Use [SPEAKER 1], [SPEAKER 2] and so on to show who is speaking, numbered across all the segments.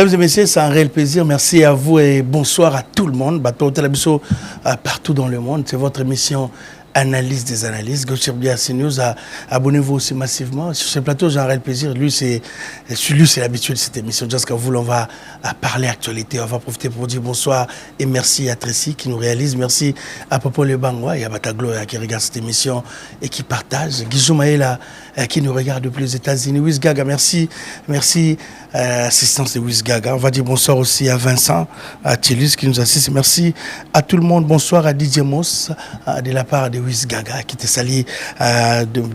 [SPEAKER 1] Mesdames et messieurs, c'est un réel plaisir. Merci à vous et bonsoir à tout le monde. Bateau Telabiso partout dans le monde. C'est votre émission Analyse des analyses. Gaucher BRC News. Abonnez-vous aussi massivement. Sur ce plateau, j'ai un réel plaisir. Lui, c'est l'habitude de cette émission. Jusqu'à vous, on va parler actualité. On va profiter pour dire bonsoir et merci à Tracy qui nous réalise. Merci à Popo Le Bangwa et à Bataglo qui regarde cette émission et qui partage. Guizou Maïla qui nous regarde depuis les États-Unis. Wiz Gaga, merci. Merci. Assistance de Wiz Gaga. On va dire bonsoir aussi à Vincent, à Télus qui nous assiste. Merci à tout le monde. Bonsoir à DJ Moss de la part de Wiz Gaga qui te salue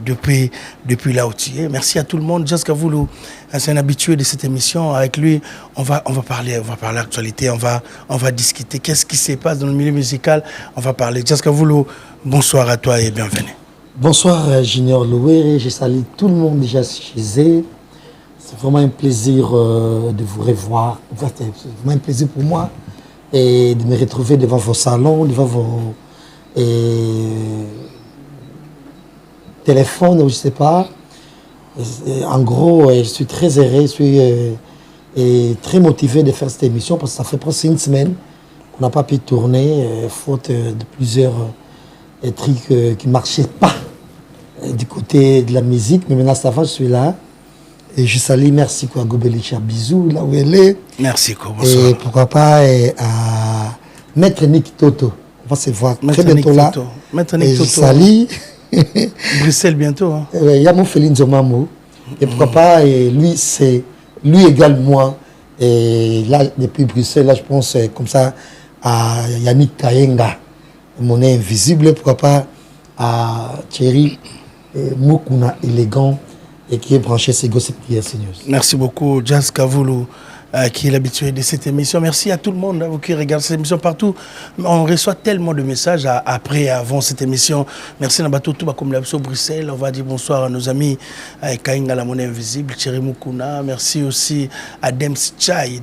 [SPEAKER 1] depuis là où tu es. Merci à tout le monde. Jusqu'à vous, c'est un habitué de cette émission. Avec lui, on va parler actualité. On va discuter. Qu'est-ce qui se passe dans le milieu musical? On va parler. Jusqu'à vous, bonsoir à toi et bienvenue.
[SPEAKER 2] Bonsoir Junior Loué, je salue tout le monde déjà chez eux. C'est vraiment un plaisir de vous revoir. En fait, c'est vraiment un plaisir pour moi et de me retrouver devant vos salons, devant vos téléphones, je ne sais pas. En gros, je suis très heureux, je suis très motivé de faire cette émission parce que ça fait presque une semaine qu'on n'a pas pu tourner, faute de plusieurs trucs qui ne marchaient pas du côté de la musique. Mais maintenant, ça va, je suis là. Et je salue, merci quoi, Gobelicha, bisous, là où elle est.
[SPEAKER 1] Merci quoi, bonsoir.
[SPEAKER 2] Et pourquoi pas à Maître Nick Toto. On va se voir
[SPEAKER 1] Maître
[SPEAKER 2] très bientôt là.
[SPEAKER 1] Maître Nick Toto.
[SPEAKER 2] Je salue.
[SPEAKER 1] Bruxelles bientôt. Hein.
[SPEAKER 2] Il y a mon Félix Zomamo. Et pourquoi pas, et lui, c'est lui égale moi. Et là, depuis Bruxelles, là, je pense comme ça à Yannick Kayenga, mon nez invisible. Pourquoi pas à Thierry Mukuna élégant. Et qui est branché sur Gossip BRC News.
[SPEAKER 1] Merci beaucoup, Jazz Kavoulou, qui est l'habitué de cette émission. Merci à tout le monde vous qui regardez cette émission partout. On reçoit tellement de messages après et avant cette émission. Merci Nabato Touba comme l'abso Bruxelles. On va dire bonsoir à nos amis Kainga la monnaie invisible, Thierry Mukuna. Merci aussi à Dems Chai.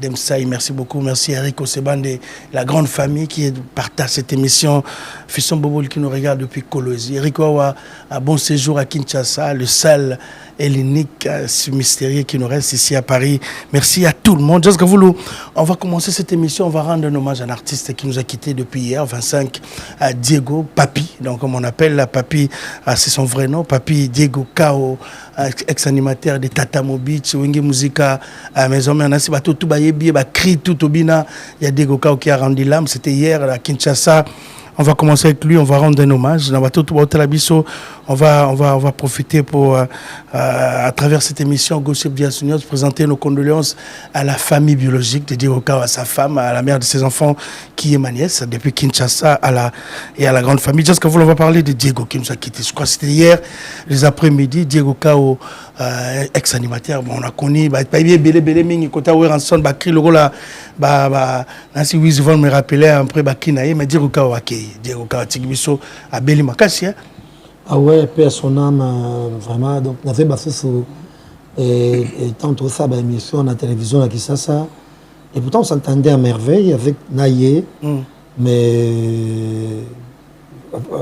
[SPEAKER 1] Merci beaucoup. Merci à Rico Sebande, la grande famille qui partage cette émission. Fisson Bobol qui nous regarde depuis Colosie. Rico Awa, un bon séjour à Kinshasa, le sale et l'unique mystérieux qui nous reste ici à Paris. Merci à tout le monde. Jusqu'à vous, on va commencer cette émission. On va rendre un hommage à un artiste qui nous a quittés depuis hier, 25, à Diego Papi. Donc, comme on appelle Papi, c'est son vrai nom. Papi Diego Kao, ex-animateur de Tata Mobich, Wenge Musica, Maison Mernasi, Bato Toubayebi, Cri Toutobina. Il y a Diego Kao qui a rendu l'âme. C'était hier à Kinshasa. On va commencer avec lui, on va rendre un hommage. On va profiter pour, à travers cette émission, Gossip BRC News, présenter nos condoléances à la famille biologique de Diego Kao, à sa femme, à la mère de ses enfants, qui est ma nièce, depuis Kinshasa et à la grande famille. Jusqu'à vous, on va parler de Diego qui nous a quittés. Je crois que c'était hier, les après-midi, Diego Kao, ex-animateur, bon, on a connu, Nancy Wizvon me rappelait après Bakinaï, mais Diego Kao Diego Kao Tigibiso à Beli Makassi.
[SPEAKER 2] Ah ouais, paix à son âme, vraiment. Donc, on avait basé sur tant ça, émission à la télévision à Kinshasa. Et pourtant, on s'entendait à merveille avec Naye. Mais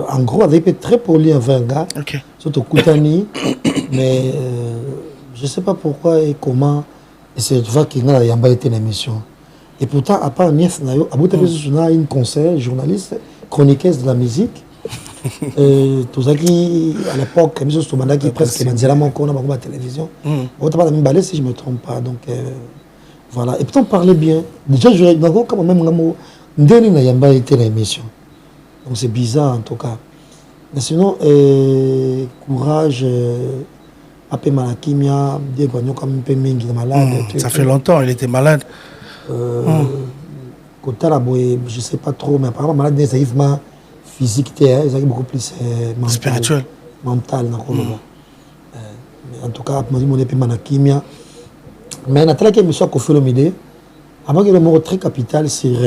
[SPEAKER 2] en gros, on avait été très poli avec un gars, surtout Koutani. Mais je ne sais pas pourquoi et comment. Et c'est vrai qu'il y a été une émission. Et pourtant, à part Agnès Nayo, à une conseillère, journaliste, chroniqueuse de la musique. Tout ça qui, à l'époque, qui presque m'a dit là, mon on a la télévision. On n'a pas la même balai si je ne me trompe pas. Donc, voilà. Et pourtant, on parlait bien. Déjà, je n'ai quand même un été l'émission. Donc, c'est bizarre en tout cas. Mais sinon, courage. Après Malakimia, Diego Agno comme un peu mingi malade.
[SPEAKER 1] Ça fait longtemps, il était malade.
[SPEAKER 2] Côté là, je ne sais pas trop, mais apparemment malade naïvement physique, ils ont beaucoup plus mental.
[SPEAKER 1] Spirituel.
[SPEAKER 2] Mental, en tout cas, je suis peu Malakimia. Mais il y a M. Kofi Olomide, avant qu'il ait un très capital sur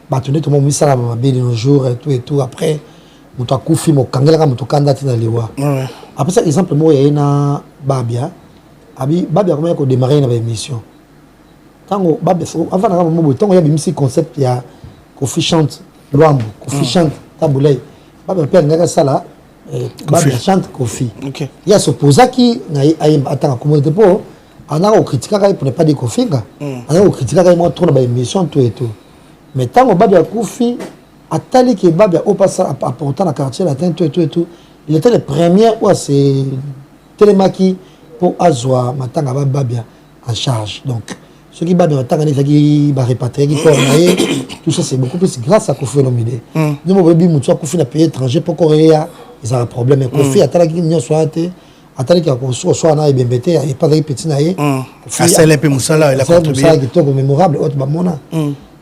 [SPEAKER 2] bâtonner tout le monde, ça m'a bien nos jours et tout. Après, je suis Kofi, je suis candidat dans les lois. Après ça, exemple, moi, il y a Babia. Babia a démarré une émission. Avant, il y a un concept, il y a Kofi chante, Luambo, Kofi chante, Taboulay. Babia a ça là, Babia chante Kofi. Il y a ce posa qui a une communauté pour on a critiqué pour ne pas dire qu'on finga. On a critiqué moi trop dans l'émission tout et tout. Mais tant que Babia Koufi a tali que Babia au passage apportant la quartier latin tout et tout, il était le premier où c'est Télémaki pour Azwa matanga Babia en charge. Donc ce qui Babia matanga qui va répatrier qui tout ça c'est beaucoup plus grâce à Koufi Olomide. Nous mon bébé Moussa Koufi na pays étranger pour Corée, ils ont un problème. Mais Koufi a tali qui n'y soit été atali qui a soit na ebembete et pas des petits naïe.
[SPEAKER 1] À celle peu Moussala il a contribué.
[SPEAKER 2] Ça qui est mémorable autre bamona.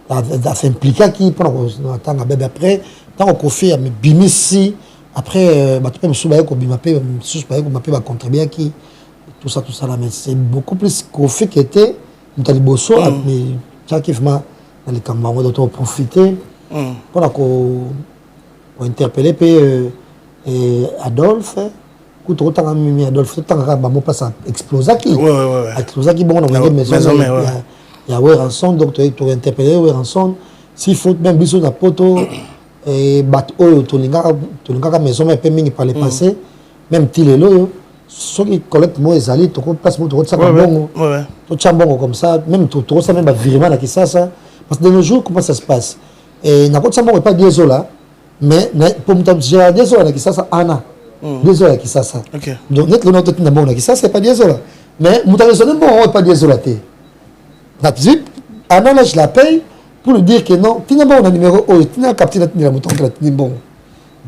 [SPEAKER 2] Ça s'impliqua qui pendant attendre bébé après tant qu'on fait mais bimisi après bah tu peux me soubayer qu'on bimapé soubayer qu'on m'appelle va contribuer qui tout ça là mais c'est beaucoup plus qu'on fait qui était Mutaliboso mais ça qui vraiment dans les camarades d'autres profiter pendant qu'on interpeller Adolphe quand on a mis Adolphe tant que bah mon place a explosé qui explosé qui bon on a une maison il y a Weranson donc tu as interpellé Weranson s'il faut même biso na poto et bat oyo tolinga maison mais mingi par le passé même tilelo ceux qui collectent moi ezali to place mo to ça bongo to chambongo comme ça même to ça même virement na kisasa parce que de nos jours comment ça se passe et na ko chambongo pas diesola mais pour mutam gérer diesola na kisasa ana diesola kisasa donc net le nom de na bongo na kisasa c'est pas diesola mais mutam diesola bon pas diesola té Anna, je la paye pour lui dire que non, tu n'as pas un numéro, tu n'as capté la mouton que tu bon.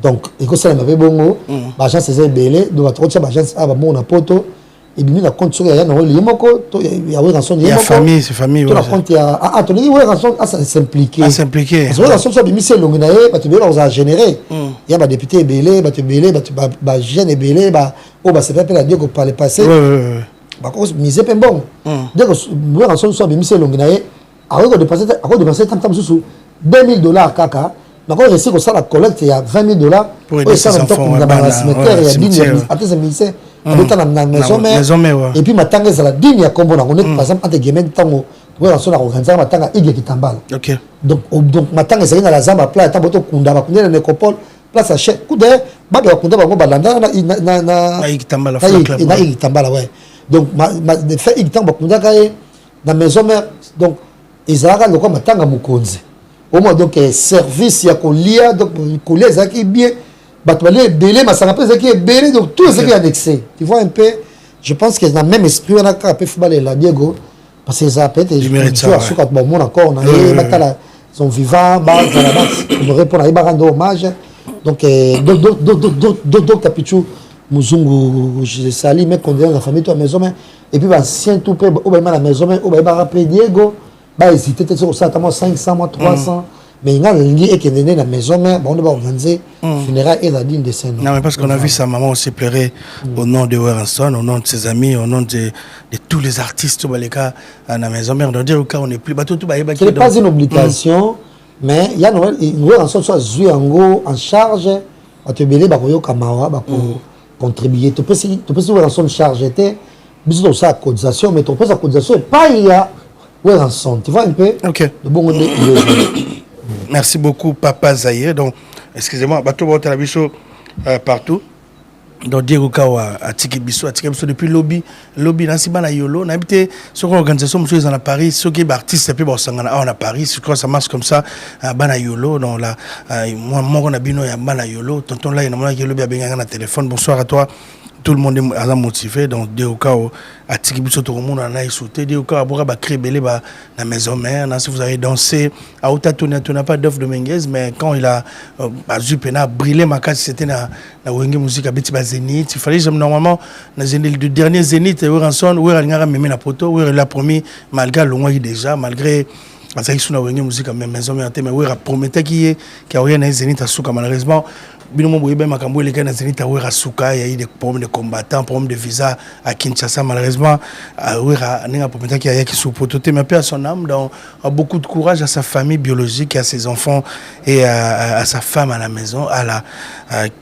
[SPEAKER 2] Donc, il faut que ça m'avait bon, l'agence c'est belé, donc tu as l'agence à bon na poto, et bien la compte sur il y a un limoko, il y a rançon,
[SPEAKER 1] il y a famille, c'est famille.
[SPEAKER 2] Tu la compte il y a tu dis ouais rançon, ça s'impliquer.
[SPEAKER 1] À s'impliquer.
[SPEAKER 2] Parce que rançon ça bien c'est long naé, bah tu veux on a généré. Il y a ba député belé, bah tu belé, bah jeune belé, bah oh bah c'est pas la dire qu'on parlait passé. Bah cause misé pe bon. Dès que ouais rançon ça bien c'est long naé. Alors que dépasser tant sous $2000 kaka. Donc on réussit que ça la collecte il y a $20,000
[SPEAKER 1] pour aider ses enfants
[SPEAKER 2] dans la cimetière il y a digne après c'est ministère habitant dans la maison mère et puis matanga ça la digne ya kombo na on est par exemple entre guillemets tango ouais on a organisé matanga ige kitambala donc matanga ça dans la zamba plat tant boto kunda ba kunda na nécropole place à chèque kude ba ba kunda ba balanda na
[SPEAKER 1] kitambala
[SPEAKER 2] na kitambala ouais donc ma fait ige tango kunda kaye na maison mère donc Isaac le comme matanga mukonzi au moins donc service ya kolia donc kolia ça qui bien batwale belé ma ça après ça qui est belé donc tout ce qui est annexé tu vois un peu je pense que dans le même esprit on a capé football la Diego parce que ça peut être
[SPEAKER 1] du mérite ça
[SPEAKER 2] sur quand bon encore on a batala son vivant bas dans la base on répond à rendre hommage donc donc capichou muzungu je sali mais qu'on la famille toi maison et puis ancien tout peu au la maison au ba rappeler Diego bah hésiter peut-être sur ça 500 moi 300 mais il y a un lien qui est né dans la maison mais bon on va organiser funérailles et la digne de scène
[SPEAKER 1] non mais parce qu'on a vu sa maman aussi pleurer au nom de Weranson au nom de ses amis au nom de tous les artistes au Baleka à la maison mère on doit dire au cas on n'est plus bateau tout
[SPEAKER 2] ce n'est pas une obligation mais il y a une Weranson soit joué en charge à te belé bah koyo kamawa bah pour contribuer tu peux si Weranson charge était bisous ça cotisation mais tu peux sa cotisation pas il y a Weranson, tu vois un peu.
[SPEAKER 1] Ok.
[SPEAKER 2] Bon,
[SPEAKER 1] merci beaucoup, Papa Zahir. Donc, excusez-moi, bateau la bicho partout. Donc, Diego Kawa à Tiki Bisso depuis lobby Nancy Bana Yolo. On a habité sur l'organisation, monsieur, à Paris, ceux qui sont artistes, et puis bon, on a Paris, je crois que ça marche comme ça, à Bana Yolo. Donc là, moi, on a bino à Bana Yolo. Tonton là, il y a un Yolo, il y a un téléphone. Bonsoir à toi. Tout le monde est motivé, donc dès au cas où à Tikibiso tout le monde en a sauté, dès au cas où on a créé belé la maison mère, si vous avez dansé à Otatounia, tu n'as pas d'offre de Menguez, mais quand il a brûlé ma case, c'était na Wenge musique à Betty Zénith, il fallait normalement le dernier Zénith, Weranson, où il a mis la poteau, où il a promis malgré le déjà, malgré parce qu'il y a une musique à maison mère, mais où il a promis qu'il y a rien Zénith à Souka malheureusement. Binomo boyebe makambo les gars na Zenith Awera Souka il y a eu des problèmes de combattants problèmes de visa à Kinshasa malheureusement Awera n'enga pometa qui a qui sous pototé mais à son âme donc a beaucoup de courage à sa famille biologique à ses enfants et à sa femme à la maison à la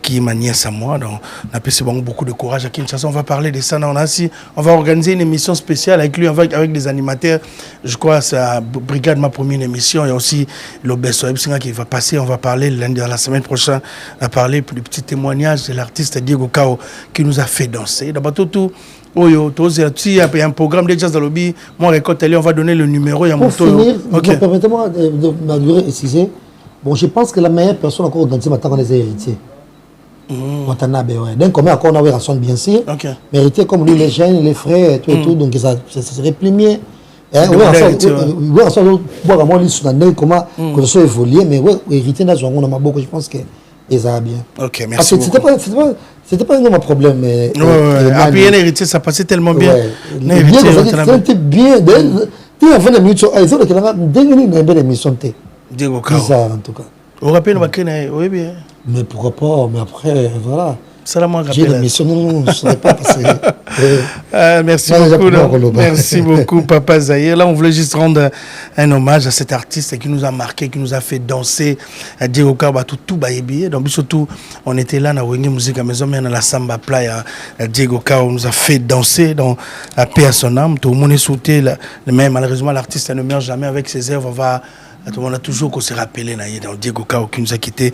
[SPEAKER 1] qui ma nièce à moi donc on a passé beaucoup de courage à Kinshasa on va parler de ça on va organiser une émission spéciale avec lui avec des animateurs je crois sa brigade ma première émission et aussi l'Obeso qui va passer on va parler lundi la semaine prochaine parler du petit témoignage de l'artiste Diego Kao qui nous a fait danser. D'abord tout Oyo, il y a un programme de jazz dans le lobby. Moi, récolte, on va donner le numéro.
[SPEAKER 2] Pour finir, permettez-moi de m'adurer et ciser. Bon, je pense que la meilleure personne encore organisée maintenant, les héritiers. Donc, comme on a une relation bien sûr. Mais héritiers comme lui, les jeunes, les frères, tout et tout. Donc, ça serait plus mieux. Comment que ça soit évolué, mais héritier, on a beaucoup, je pense que. Et ça va bien.
[SPEAKER 1] Ok, merci beaucoup.
[SPEAKER 2] C'était pas un problème.
[SPEAKER 1] Appuyer un héritier, ça passait tellement bien.
[SPEAKER 2] C'était bien. Tu as fait une émission. Ils ont une belle émission. Bizarre en tout cas.
[SPEAKER 1] Au rappel, oui, bien.
[SPEAKER 2] Mais pourquoi pas? Mais après, voilà.
[SPEAKER 1] J'ai
[SPEAKER 2] l'émission, non, je ne saurais pas passer.
[SPEAKER 1] Merci beaucoup. Merci beaucoup, Papa Zahir. Là, on voulait juste rendre un hommage à cet artiste qui nous a marqué, qui nous a fait danser. Diego Kao, tout baïbi. Donc, surtout, on était là, dans la musique à maison, mais dans la samba playa. Diego Kao nous a fait danser dans la paix à son âme. Tout le monde est sauté. Mais malheureusement, l'artiste ne meurt jamais avec ses œuvres. On a toujours qu'on s'est rappelé dans Diego Kao qui nous a quittés.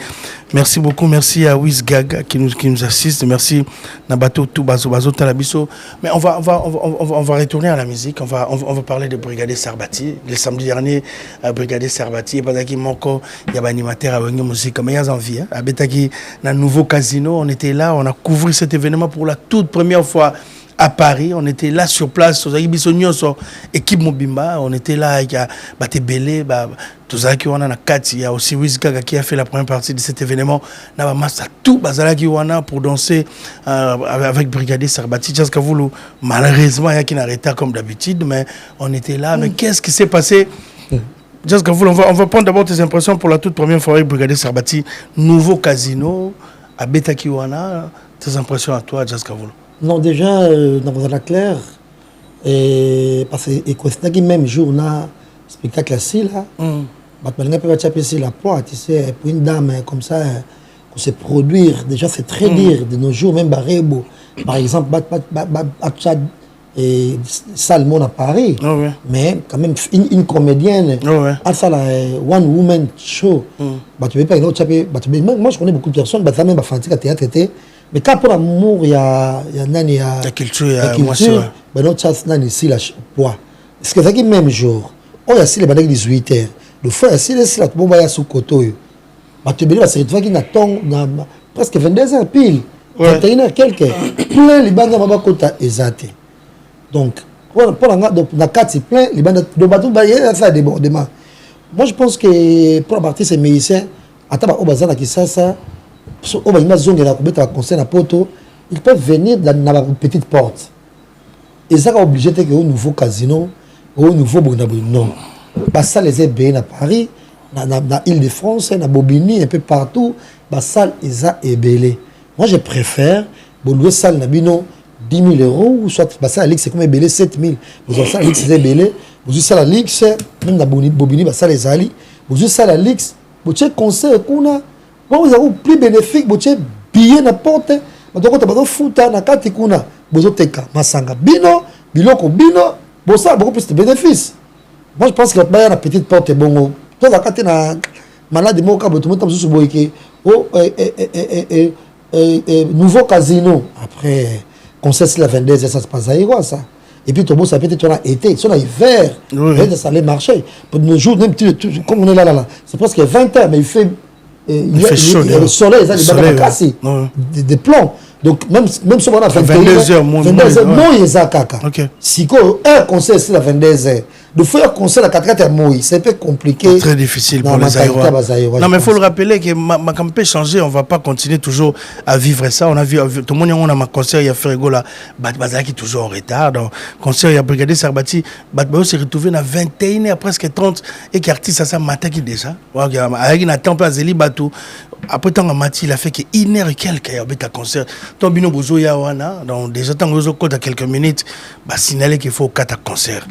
[SPEAKER 1] Merci beaucoup, merci à Wiz Gaga qui nous assiste, merci Nabato Toubazo Bazo Talabiso. Mais on va retourner à la musique, on va parler de Brigadier Sarbati. Le samedi dernier, Brigadier Sarbati, il y a un animateur à Wenge Musique, mais il y a envie. À Betaki, dans le nouveau casino, on était là, on a couvert cet événement pour la toute première fois. À Paris, on était là sur place, équipe Mobimba, on était là avec Batebele, il y a aussi Wiz Gaga qui a fait la première partie de cet événement. Tout pour danser avec Brigadier Sarbati. Malheureusement, il y a qui n'arrêtait comme d'habitude, mais on était là. Mais qu'est-ce qui s'est passé? On va prendre d'abord tes impressions pour la toute première fois avec Brigadier Sarbati. Nouveau casino à Betakiwana. Tes impressions à toi, Jazz Kavoulou?
[SPEAKER 2] Non, déjà, dans la claire, parce que même jour, on a un spectacle assis là. On peut passer la poids, tu sais, pour une dame comme ça, qu'on se produire, déjà c'est très dur de nos jours, même Barrebo. Par exemple, et Salmon à Paris, mais quand même une comédienne, one woman show. Moi je connais beaucoup de personnes, même à Fantique à théâtre, mais quand pour l'amour, il y a
[SPEAKER 1] la culture,
[SPEAKER 2] ben non, ça c'est ici la poids. Est-ce que c'est le même jour? On a les 18h. Le fois ici la bombe ya sous koto. Bah tu vas se retrouver qui n'attend presque 22h pile. 21h quelque. Plein les bandes mama kota ezate. Donc pour la carte c'est plein les bandes de bateau ba ça débordement. Moi je pense que pour partir ces musiciens attends au bazar qui ça au bazar zonge la kubeta concert à poto, ils peuvent venir dans la petite porte. Et ça va obliger que au nouveau casino, au nouveau Bonabou non. Bah ça les est bien à Paris, dans Île-de-France, dans Bobigny, un peu partout, bah ça les a ébélé. Moi je préfère louer ça nabino 10 000 euros ou soit bah ça la ligue c'est comme ébélé 7 000. Vous avez ça la ligue c'est ébélé, vous avez ça la ligue c'est même dans Bobigny bah ça les ali. Vous avez ça la ligue, vous avez conseil kuna, vous avez plus bénéfique, vous avez billet n'importe. Donc quand tu vas foutre na kati kuna, vous avez teka masanga bino, biloko bino, bon ça beaucoup plus de bénéfices. Moi je pense que la petite porte est bon. Toi la carte na malade mo ka tout le monde sur boyke. Oh nouveau casino après concert la 22 ça se passe à ça. Et puis tout le monde ça peut être été, sur l'hiver, ça allait marcher. Pour nos jours même comme on est là c'est presque 20h mais il fait chaud, le soleil ça les cassé des plombs. Donc même si on a
[SPEAKER 1] 22h moins
[SPEAKER 2] si un concert c'est la 22h de faire un concert à 4h Moïse c'est un peu compliqué,
[SPEAKER 1] très difficile pour les Aïrois. Non mais il faut le rappeler que ma campagne changer, on va pas continuer toujours à vivre ça. On a vu tout le monde on a ma concert il y a Fergo là Bazar qui est toujours en retard. Donc concert il y a Brigadier Sarbati Batbao s'est retrouvé à 21h presque 30 et qui artiste ça matin qui déjà avec une temps pas Zeli Batou après tant Mati il a fait que 1h et quelques il y a un concert Tombino Bozo Yawana donc déjà tant que à quelques minutes bah signaler qu'il faut 4 concerts.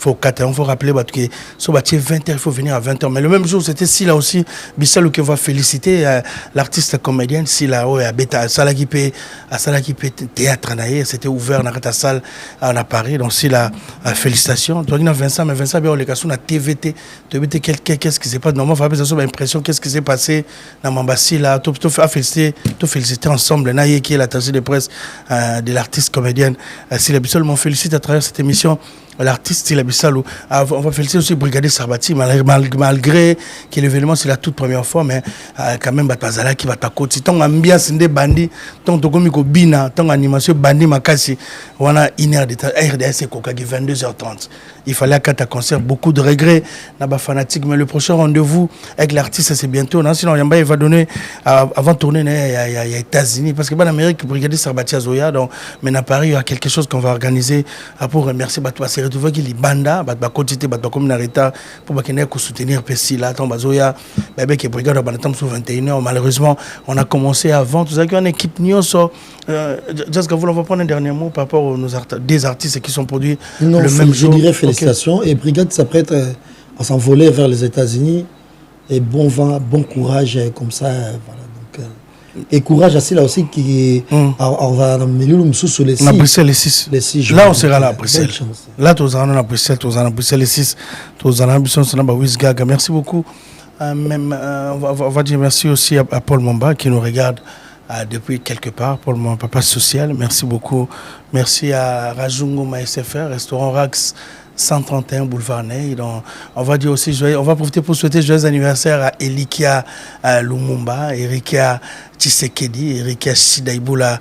[SPEAKER 1] faut 4 ans, faut rappeler parce que sur 20h, il faut venir à 20h. Mais le même jour, c'était Sila aussi, Bissalo qui va féliciter l'artiste comédienne Sila, à Beta, à Salakipé théâtre, c'était ouvert dans la salle à Paris. Donc Sila, félicitations. Tu as Vincent, mais Vincent, on est sur la TVT. TVT, qu'est-ce qui s'est passé? Normalement, il faut avoir l'impression, qu'est-ce qui s'est passé dans Mambassi, là, tout féliciter ensemble, Naye qui est l'attaché de presse de l'artiste comédienne Sila Bissalo. On félicite à travers cette émission l'artiste Sila Bissalo. On va féliciter aussi Brigadier Sarbati, malgré que l'événement c'est la toute première fois, mais quand même Batazala qui va t'accoter. Tant ambiance des bandits, tant Tokomiko Bina, tant animation bandit Makasi, on a une heure de temps. RDS Kokagi 22h30. Il fallait qu'à ta concert, beaucoup de regrets, n'a fanatique, mais le prochain rendez-vous avec l'artiste c'est bientôt. Non, sinon Yamba il va donner avant de tourner il y a États-Unis parce que en Amérique Brigadier Sarbati à Zoya, donc mais à Paris il y a quelque chose qu'on va organiser pour remercier Batouba. Tu vois qu'il y a banda, bah quantité, bah comme narita pour qu'il ait soutenir Pessi là, tant bazoya, bah que brigade bah temps sur 21h. Malheureusement, on a commencé avant. Tout ça qu'il y a une équipe Nyonso. Just on va prendre un dernier mot par rapport aux des artistes qui sont produits
[SPEAKER 2] le même jour. Je dirais félicitations
[SPEAKER 1] okay.
[SPEAKER 2] Et brigade s'apprête à s'envoler vers les États-Unis et bon vent, bon courage comme ça. Voilà donc. Et courage aussi là aussi qui on va nous sur les 6.
[SPEAKER 1] À Bruxelles les 6. Là on sera là à Bruxelles. Là tous en à Bruxelles, tous en à Bruxelles les 6. Tous en ambition c'est là Wisgaga. Merci beaucoup. Même on va dire merci aussi à Paul Momba qui nous regarde depuis quelque part, Paul mon papa social. Merci beaucoup. Merci à Rajungo SFR, restaurant Rax 131 boulevard Ney. Donc, on va dire aussi, on va profiter pour souhaiter joyeux anniversaire à Elikia Lumumba, Erikia Tshisekedi, Erikia Sidaïboula.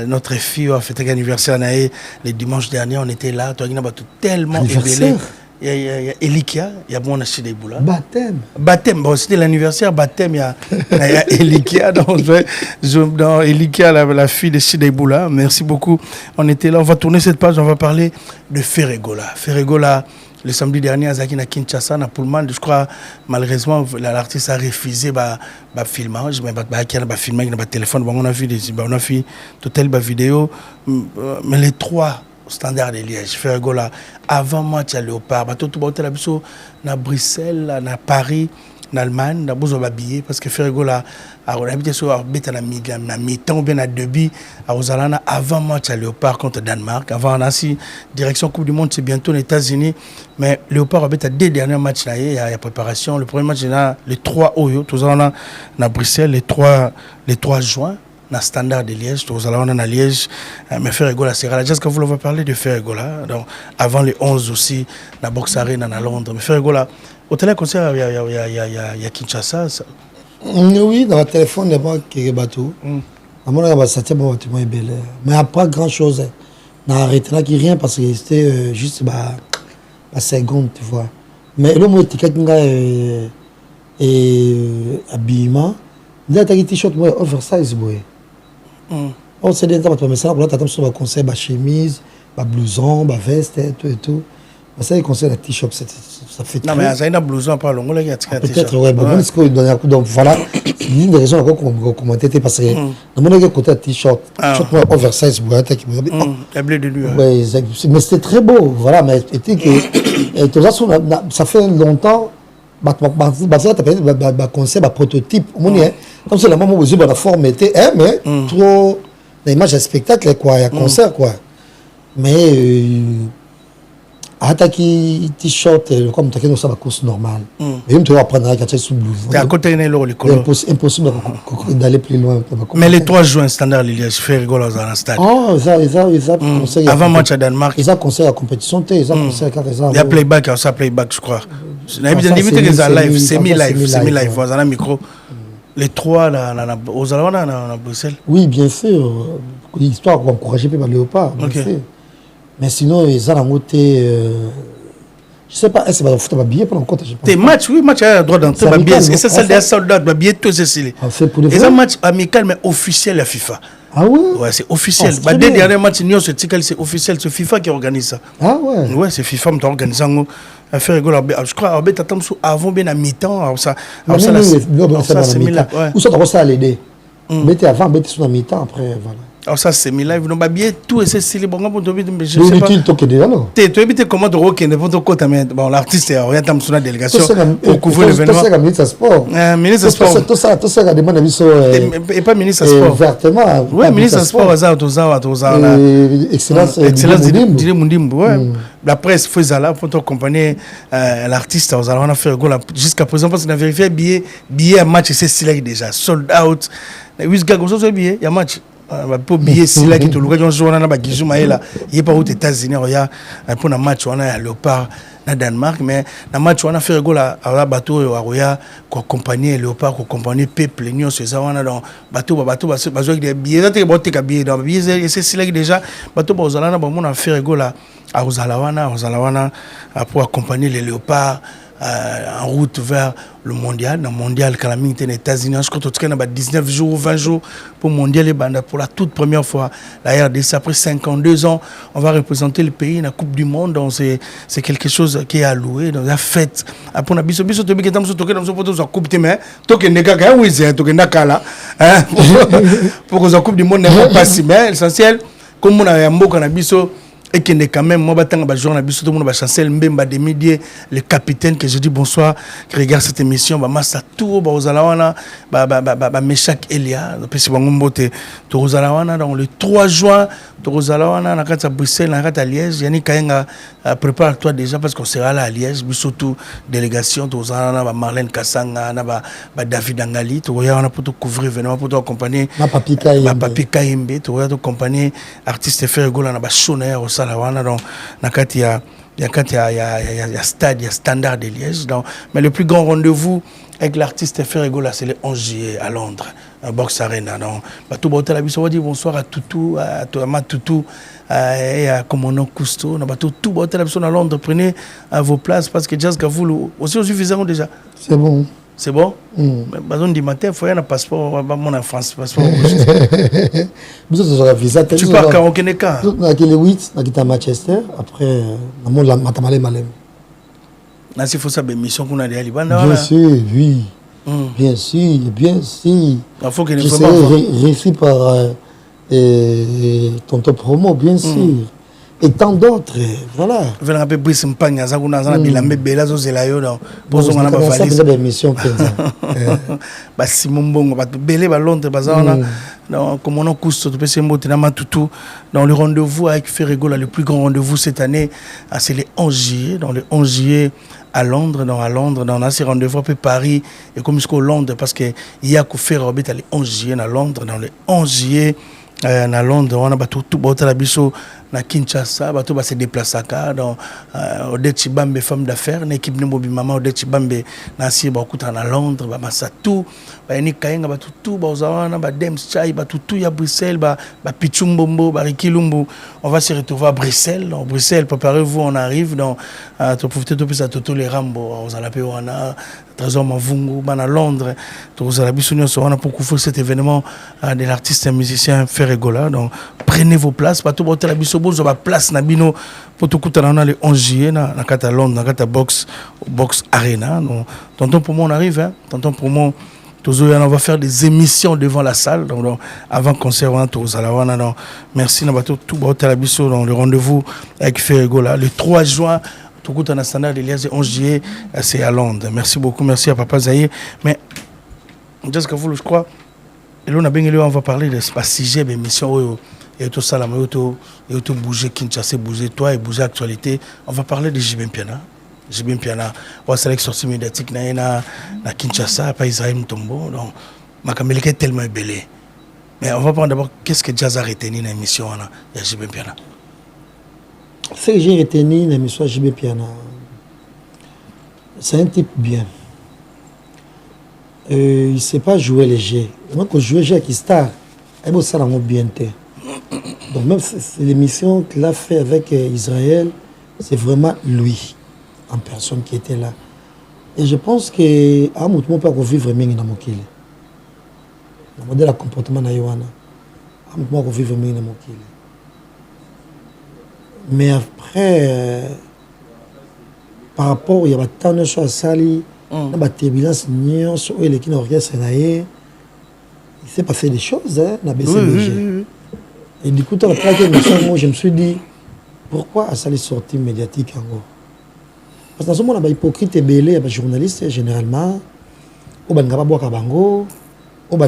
[SPEAKER 1] Notre fille a fêté l'anniversaire le dimanche dernier. On était là. Tellement éveillé. Il y a Elikia, il y a bon Sidaïboula. Baptême. Bon, c'était l'anniversaire. Baptême, il y a Elikia. Donc, Elikia, la fille de Sidaïboula. Merci beaucoup. On était là. On va tourner cette page. On va parler de Ferregola. Ferregola, le samedi dernier, à Zaki, à Kinshasa, à Pullman, je crois, malheureusement, l'artiste a refusé le filmage, mais il a filmé avec le téléphone. On a vu toutes les vidéos. Mais les trois standards de Liège, Ferregola, avant match à Léopard, tout à Bruxelles, à Paris, en Allemagne, on a besoin d'habiller parce que Ferregola a habité sur la mi-temps ou bien à début avant match à Léopard contre Danemark. Avant, on a aussi direction Coupe du Monde, c'est bientôt aux États-Unis. Mais Léopard a habité à 2 derniers matchs là, il y a préparation. Le premier match, il y a le 3 Oyo, tout ça, on a Bruxelles, le 3 juin. Dans le standard de Liège, tout ça, on a Liège, mais Ferregola sera là. Juste que vous parler de Ferregola, donc avant le 11 aussi, la Box Arena à Londres. Mais Ferregola, au téléconcert, il y a Kinshasa.
[SPEAKER 2] Oui, dans le téléphone, il y a pas qui bateau. À mon avis, ça tient bon, tu m'as belle. Mais il n'y a pas grand chose. On a arrêté là qui rien parce que c'était juste la seconde, tu vois. Mais le mot étiquette et habillement, il y a des t-shirts oversize, boy. On s'est dit, mais ça, on a un conseil, chemise, blouson, veste, et tout. Ça, il conseille la t-shirt, ça fait
[SPEAKER 1] non, mais ça y a un blouson, pas long, il y a
[SPEAKER 2] peut-être, ouais, bon, donc voilà, c'est une des raisons qu'on commentait, parce que dans mon côté t-shirt, oversize,
[SPEAKER 1] blé de nuit.
[SPEAKER 2] Oui, mais c'était très beau, voilà, mais ça fait longtemps. Conseil, prototype, comme c'est la maman où la forme était, mais trop l'image de spectacle, quoi, il y a concert, quoi. Mais attaquer t-shirt, comme tu as ça la course normale. Mais tu vas prendre un cachet sous blouson.
[SPEAKER 1] C'est à côté de l'école.
[SPEAKER 2] Impossible d'aller plus loin.
[SPEAKER 1] Mais les 3 juin, standard, il y a Ferregola dans le stade.
[SPEAKER 2] Oh, ils ont conseil.
[SPEAKER 1] Avant match à Danemark.
[SPEAKER 2] Ils ont conseil à compétition, ils ont conseil à
[SPEAKER 1] il y a playback, il y a playback, je crois. C'est live, semi-live, vous avez un micro. Les 3 aux Allemands à Bruxelles.
[SPEAKER 2] Oui, bien sûr. L'histoire pour encourager par Léopard. Mais sinon, ils ont un côté. Je ne sais pas, est-ce que ça va bien pendant compte.
[SPEAKER 1] Tes matchs, oui, match à droit d'entrée, et c'est celle des soldats, bien tout ceci. C'est un match amical, mais officiel à FIFA.
[SPEAKER 2] Ah ouais? Ouais,
[SPEAKER 1] c'est officiel. Dès derniers matchs, c'est officiel, c'est FIFA qui organise ça.
[SPEAKER 2] Ah ouais?
[SPEAKER 1] Ouais, c'est FIFA qui organise ça. Je crois que avant bien à mi-temps. Ça
[SPEAKER 2] c'est mi-temps. Ou ça, tu as l'aider. Mais avant, tu es sur la mi-temps après, voilà.
[SPEAKER 1] Alors ça c'est mi live, non bah bien tout et c'est stylé bon pour toi mais je sais pas.
[SPEAKER 2] Inutile to que déjà non.
[SPEAKER 1] Tu habites comment de rock n'importe quoi mais bon l'artiste est orienté sur la délégation pour couvrir l'événement.
[SPEAKER 2] Tout ça ministre sport.
[SPEAKER 1] Ministre sport.
[SPEAKER 2] Tout ça la demande biso
[SPEAKER 1] et pas ministre sport.
[SPEAKER 2] Ouvertement.
[SPEAKER 1] Ouais, ministre sport ça tout ça
[SPEAKER 2] excellence
[SPEAKER 1] Dile Mundimbo ouais. La presse faisait là pour accompagner l'artiste on a fait goal jusqu'à présent parce qu'on a vérifié billet à match c'est stylé déjà sold out. 8 gars comme ça c'est billet, il y a match. Pour billet c'est là qui te loue quand on a ba Gizuma là il est pas aux États-Unis il y a pour un match on a à Léopard na Danemark mais na match on a fait goal à bateau à ko accompagner Léopard ko accompagner peuple l'union c'est ça on a dans bateau besoin des billets ça te botte ka billet dans billet c'est là déjà bateau ba ozala na ba on a fait goal à Ozalawana pour accompagner les Léopards en route vers le mondial. Dans le mondial, quand la mine était aux États-Unis, je crois que tu as 19 jours, 20 jours pour le mondial et pour la toute première fois. La RDC, après 52 ans, on va représenter le pays dans la Coupe du Monde. Donc c'est quelque chose qui est alloué dans la fête. Après, on a biso to bi ketam so toke dans so poto so coupe mais toke ndeka ka oui c'est toke ndaka là pour que la Coupe du Monde n'est pas si mais l'essentiel comme on a un mot qu'on a biso et qui est quand même moi battant ba journée biso tout le monde ba Chancel Mbemba Demidier le capitaine que je dis bonsoir qui regarde cette émission ba massa tour ba ozalawana ba Meshak Elia parce que ngombote to ozalawana dans le 3 juin to ozalawana na kata Bruxelles na kata Liège yani kayenga prépare-toi déjà parce qu'on sera là à Liège biso tout délégation to ozalawana ba Marlène Kassanga na ba David Angali to ya on a pour te couvrir événement pour te accompagner
[SPEAKER 2] ma Papi
[SPEAKER 1] Kayembe to ya accompagner artiste Ferregola na ba Shona Salawana donc il y a stade, il y a standard de Liège donc mais le plus grand rendez-vous avec l'artiste Ferregola c'est le 11 juillet à Londres à Box Arena donc tout le monde on va dire bonsoir à Toutou à Thomas Toutou et à Commandant Cousteau on va tout le monde à Londres prenez vos places parce que Jazz Gavoul aussi suffisant déjà
[SPEAKER 2] c'est bon.
[SPEAKER 1] C'est bon? Besoin du matin, il faut un passeport, mon en France, passeport. Tu pars quand au Kenya?
[SPEAKER 2] Le 8, on a Manchester, après, on a Matamale Malem.
[SPEAKER 1] Il faut savoir mission qu'on a derrière les bandes.
[SPEAKER 2] Bien sûr, oui. Bien sûr. Il
[SPEAKER 1] faut que
[SPEAKER 2] je serai réussi par Tonton Promo, bien sûr. Et tant d'autres, voilà.
[SPEAKER 1] Je vais rappeler Brice Mpagna, ça qu'on a dans Bilambe Bela zo zelayo dans pour son on a pas
[SPEAKER 2] valise. C'est une mission penza.
[SPEAKER 1] Ba Simon Bongo ba belé ba Londres ba ça on a donc comme on a couste to pese mbote na matutu dans le rendez-vous avec Ferregola le plus grand rendez-vous cette année c'est le 11 juillet dans le 11 juillet à Londres dans ces rendez-vous à Paris et comme jusqu'au Londres parce que il y a que faire le 11 juillet à Londres dans le 11 juillet à Londres on a ba tout la biso na Kinshasa bato ba se déplacer dans Odette Chibambe femme d'affaires une équipe de maman Odette Chibambe na si ba kuta na Londres ba massa tout ba ni kayenga ba tout ba ozawana ba Dems Chai ba tout ya Bruxelles ba Pichumbombo ba Rikilumbu on va se retrouver à Bruxelles préparez-vous on arrive dans to profiter de plus à Toto les Rambo on a la paix on a Trésor Mavungu ba na Londres to la bisunion so on a pour couvrir cet événement de l'artiste et musicien Ferregola donc prenez vos places bato ba la biso bozo ba place na bino pour tout kutana na le 11 juillet na kata Londres na kata box arena donc tonton pour moi on arrive hein tonton pour moi on va faire des émissions devant la salle donc avant concert on a tous à la wana donc merci na bato tout ba la biso dans le rendez-vous avec Ferregola le 3 juin tout kutana standard de Liège 11 juillet c'est à Londres merci beaucoup merci à Papa Zaïe mais jusqu'à vous je crois et là on va parler de ce sujet d'émission et tout ça là et tout bouger Kinshasa bouger toi et bouger actualité on va parler de JB Mpiana on va sélectionner sortie médiatique na Kinshasa pas Israël Mtombo donc makameli est tellement belé mais on va prendre d'abord qu'est-ce que Jazz a retenu dans l'émission là il y a JB Mpiana
[SPEAKER 2] ce que j'ai retenu dans l'émission JB Mpiana c'est un type bien il ne sait pas jouer léger moi quand je jouais Jackie Star il faut ça la bien donc même c'est l'émission qu'il a fait avec Israël c'est vraiment lui en personne qui était là et je pense que à un moment on peut vivre bien dans mon kile le modèle de comportement na Yohana à un moment on peut vivre bien dans mon kile mais après par rapport il y a tant de choses à sali la turbulence nion sur les qui n'ont rien il s'est passé des choses hein na BCBG Et du coup, dans la première émission, je me suis dit, pourquoi à ça les sorties médiatiques en gros? Parce que dans ce moment, il y a des hypocrites et belés, il y a des journalistes généralement, il y a des bango, il y a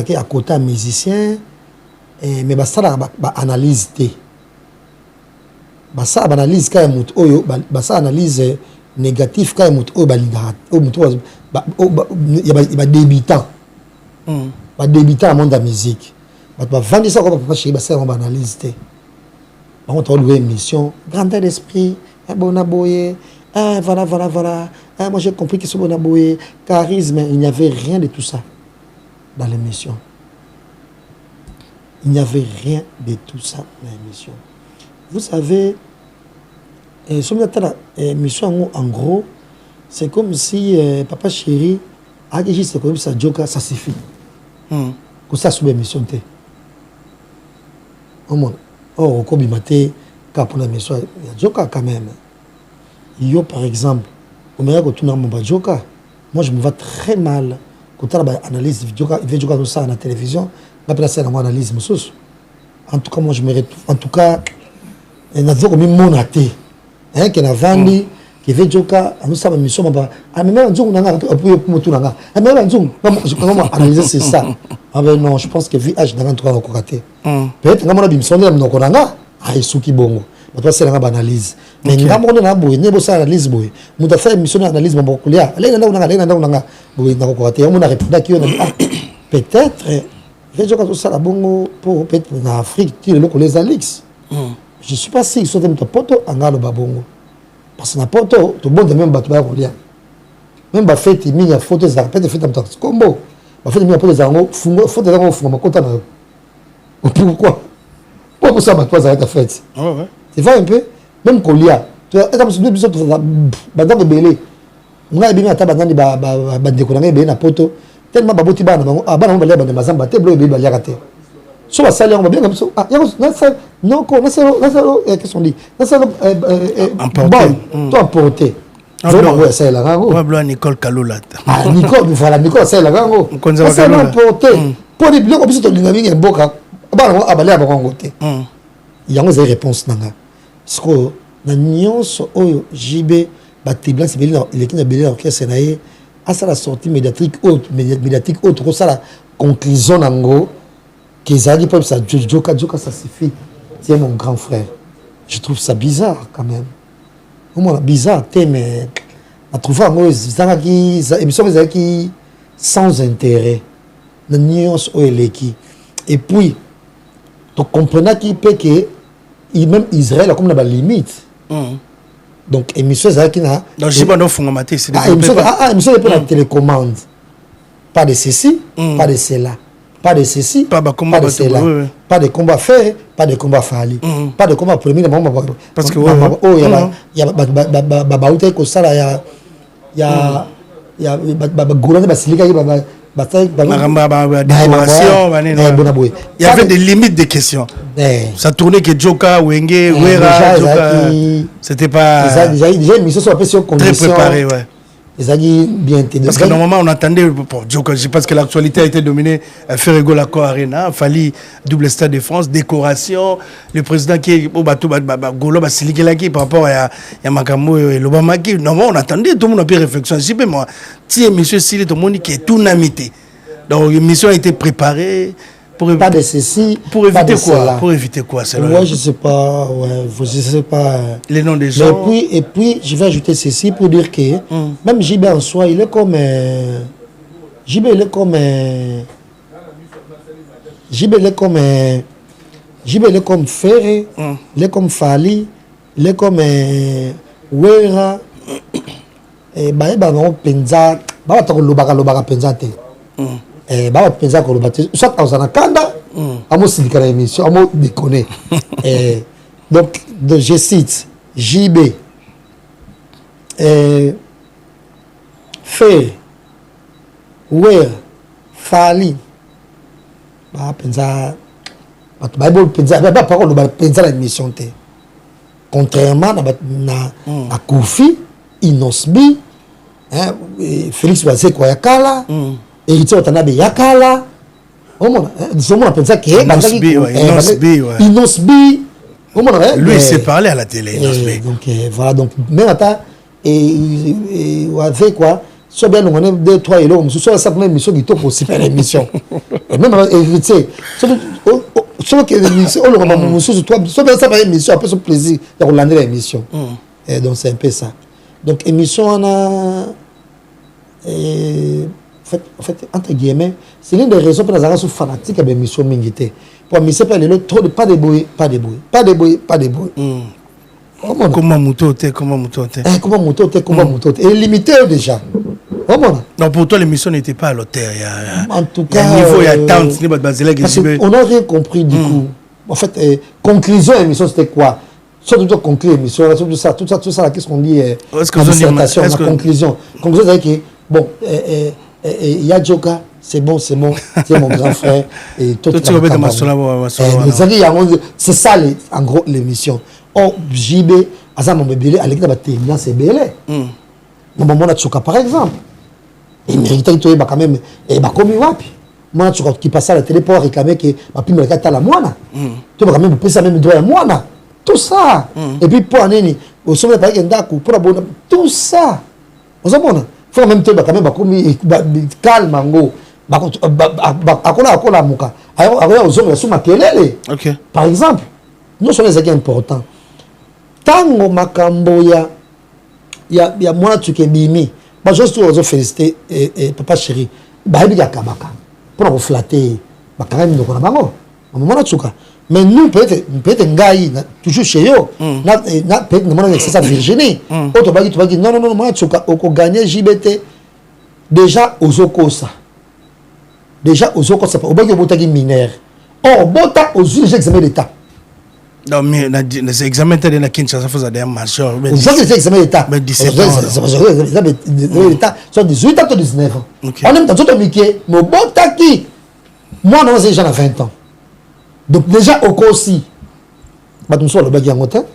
[SPEAKER 2] des à côté musiciens, mais ça a analyse. Ça analyse quand il y a analyse négative quand il y a débutant. Débutant dans le monde de la musique. Il y a vendre ça comme papa chéri, c'est une analyse. On a loué une mission, grandeur d'esprit, bon aboyé, voilà. Moi j'ai compris que c'est bon aboyé, charisme, il n'y avait rien de tout ça dans l'émission. Il n'y avait rien de tout ça dans l'émission. Vous savez, l'émission en gros, c'est comme si papa chéri a dit c'est comme ça, Joka, ça suffit. Que ça sous l'émission. Au Kobimate, quand on a mis ça, il y a Joka quand même. Yo, par exemple, au meilleur que tu n'as pas Joka, moi je me vois très mal quand tu as une analyse de Joka, il veut Joka dans ça à la télévision, je vais passer à l'analyse. En tout cas, moi je me retrouve. En tout cas, il y a des gens qui m'ont monté, qui ont vendu, qui veut Joka, nous sommes en mission, mais même un jour, on a un peu de tout. Mais même un jour, comment analyser c'est ça? Non, je pense que VH n'a pas encore raté. Peut-être que nous sommes en train de faire bongo. Mais c'est une analyse. Mais nous avons une analyse. Nous avons fait une mission d'analyse. Peut-être pour peut-être en Afrique, les Alix. Je ne suis pas sûr qu'ils sont en poto en Babongo. Parce que n'importe où, tout le monde est même battu à Roulia. Même si fait il y a photos de peut-être fait un combo. Fait il y a photos de photos de fuma content. Pourquoi? Pourquoi ça m'a pas arrêté fait? Tu vois un peu même Kolia. Tu as comme deux bisous badam de belé. On a bien ta banane ba décorer bien na poto. Tellement baboti bana bana on va les bana mazamba te blo be ba yakate. So va saler on va bien comme ça. Ah non ko na salo qu'est-ce qu'on dit? Na salo toi emporter. Ouais, c'est la rango.
[SPEAKER 1] Ouais, Nicole Kalola.
[SPEAKER 2] Ah, Nicole, voilà, Nicole, c'est la rango. C'est l'emporter. Pour les blocs, on peut se donner une boca. Ah, bah, là, on va côté. Il y a une réponse. Parce que, la nuance, JB, Batiblan, c'est bien, il est qui n'a bien en caisse, à ça la sortie médiatique autre, ça la conclusion, en gros, qu'ils arrivent comme ça, Joka, ça suffit. C'est mon grand frère. Je trouve ça bizarre, quand même. Bizarre, mais à trouver une émission qui sans intérêt, la nuance et puis tu comprends qu'il peut que même Israël a comme la limite. Donc émission qui n'a
[SPEAKER 1] donc je pas fond maté c'est
[SPEAKER 2] émission pour la télécommande, pas de ceci, pas de cela. Pas de ceci, pas de cela, pas de combat fait, pas de combat fali, pas de combat premier.
[SPEAKER 1] Parce que
[SPEAKER 2] il y
[SPEAKER 1] avait des limites de questions. Ça tournait que Joka, Wenge, Wera, Joka, c'était pas très préparé, ouais. Parce que normalement on attendait pour Joka, je pense que l'actualité a été dominée à Ferrego Laco Arena, Fali double stade de France, décoration, le président qui est Golo Basilikelaki par rapport à Makambo et Lobamaki. Normalement on attendait, tout le monde a fait réflexion. Je sais pas moi, si monsieur Sili, tout le monde qui est tout namité. Donc l'émission a été préparée.
[SPEAKER 2] Pas de ceci.
[SPEAKER 1] Pour éviter quoi? Cela. Pour éviter quoi?
[SPEAKER 2] Moi, je sais pas. Ouais, je sais pas.
[SPEAKER 1] Les noms des gens.
[SPEAKER 2] Et puis, je vais ajouter ceci pour dire que même JB en soi, il est comme. JB, il est comme. JB, il est comme. JB, il est comme Ferré. Il est comme Fali. Il est comme. Wera. Et bah, il va penza. Bah, tu vas lobaka penza te. Bah penza ko lobate soit en Kanda amo sidikana émission amo déconner donc je cite JB Fer Wer Fali bah penza bah penza bah parole bah penza la émission te contrairement na Kofi Inosbi Félix Wazé Koyakala héritier Watanabe Yakala on appelle ça
[SPEAKER 1] Inosbi.
[SPEAKER 2] Inosbi.
[SPEAKER 1] Lui, il s'est parlé à la télé.
[SPEAKER 2] Donc, voilà. Donc, même à et avec quoi, soit bien on est 2, 3 et l'homme, soit ça même mission qui tombe pour super émission. Et même, tu sais, soit que l'émission, on aura mon monsieur, soit bien ça va émission, après son plaisir, de relancer l'émission. Et donc, c'est un peu ça. Donc, émission, on a. En fait, entre guillemets, c'est l'une des raisons pour les gens fanatiques à l'émission Mingité. Pour l'émission, pas de bruit.
[SPEAKER 1] Comment mouton.
[SPEAKER 2] Et limité déjà.
[SPEAKER 1] Non, pour toi, l'émission n'était pas à l'auteur.
[SPEAKER 2] En tout cas,
[SPEAKER 1] on
[SPEAKER 2] n'a rien compris du coup. En fait, conclusion de l'émission, c'était quoi? Surtout conclure l'émission, tout ça, qu'est-ce qu'on dit? Dissertation, la conclusion. Conclusion, c'est que, bon, Yadjoka, c'est bon, c'est mon grand frère. Et tout c'est ça, en gros, l'émission. Oh, JB, Azam Mobile, à l'équipe de c'est belé. Mon maman a par exemple. Il méritait de quand même. Et bah, comme il va, moi, qui passe à la télé pour réclamer que ma pime le gâteau à la moine. Tu vas quand même ça même droit à moine. Tout ça. Et puis pour un année, au sommet par exemple, pour la bonne. Tout ça. Vous savez, il faut même quand même calme, mango. Par exemple, nous sommes les importants. Tango makambo ya mwana tukebimi ba juste ozo féliciter et papa chéri ba yebi ya kabaka pour vous flatter ba quand même ndoko na bango mwana tuka mais nous peut-être ngai toujours chez yo na peut-être mwana c'est ça Virginie auto bagi tu bagi non mwana tuka oko gagner JBT déjà ozokosa pas obaki obotaki mineur or bota aux juges examen d'état.
[SPEAKER 1] Non, mais les examens de la Kinshasa font des majeurs.
[SPEAKER 2] Vous savez les examens d'état.
[SPEAKER 1] Mais 17 ans.
[SPEAKER 2] Les examens d'état sont 18 ans ou 19 ans. On aime tout Mickey, mais bon taki. Moi, non, j'ai déjà 20 ans. Donc, déjà, au cours aussi, je suis le bagage en moteur.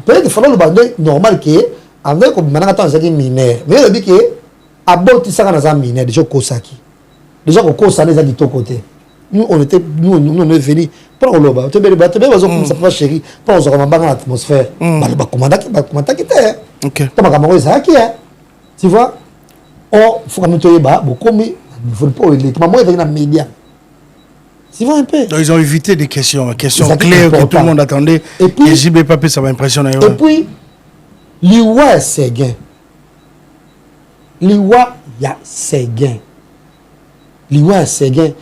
[SPEAKER 2] Peut-être qu'il faut le bagage normal qui est, avec maintenant, j'ai dit mineur. Mais il dit que, à bord, ça dans un mineur, déjà, au Kosaki. Déjà, au Kosaki, les a dit de côté. Nous, on est venus. Pour le bas, tu es ça chéri, pour nous avoir dans l'atmosphère. Tu vois, il faut que nous te bas, beaucoup, mais il faut pas les maman est dans les médias. Tu vois un peu.
[SPEAKER 1] Donc, ils ont évité des questions claires que tout le monde attendait. Et puis, JB Papé, ça va impressionner.
[SPEAKER 2] Et puis, l'Iwa, c'est gain. L'Iwa, il y a ses gains. L'Iwa, c'est gain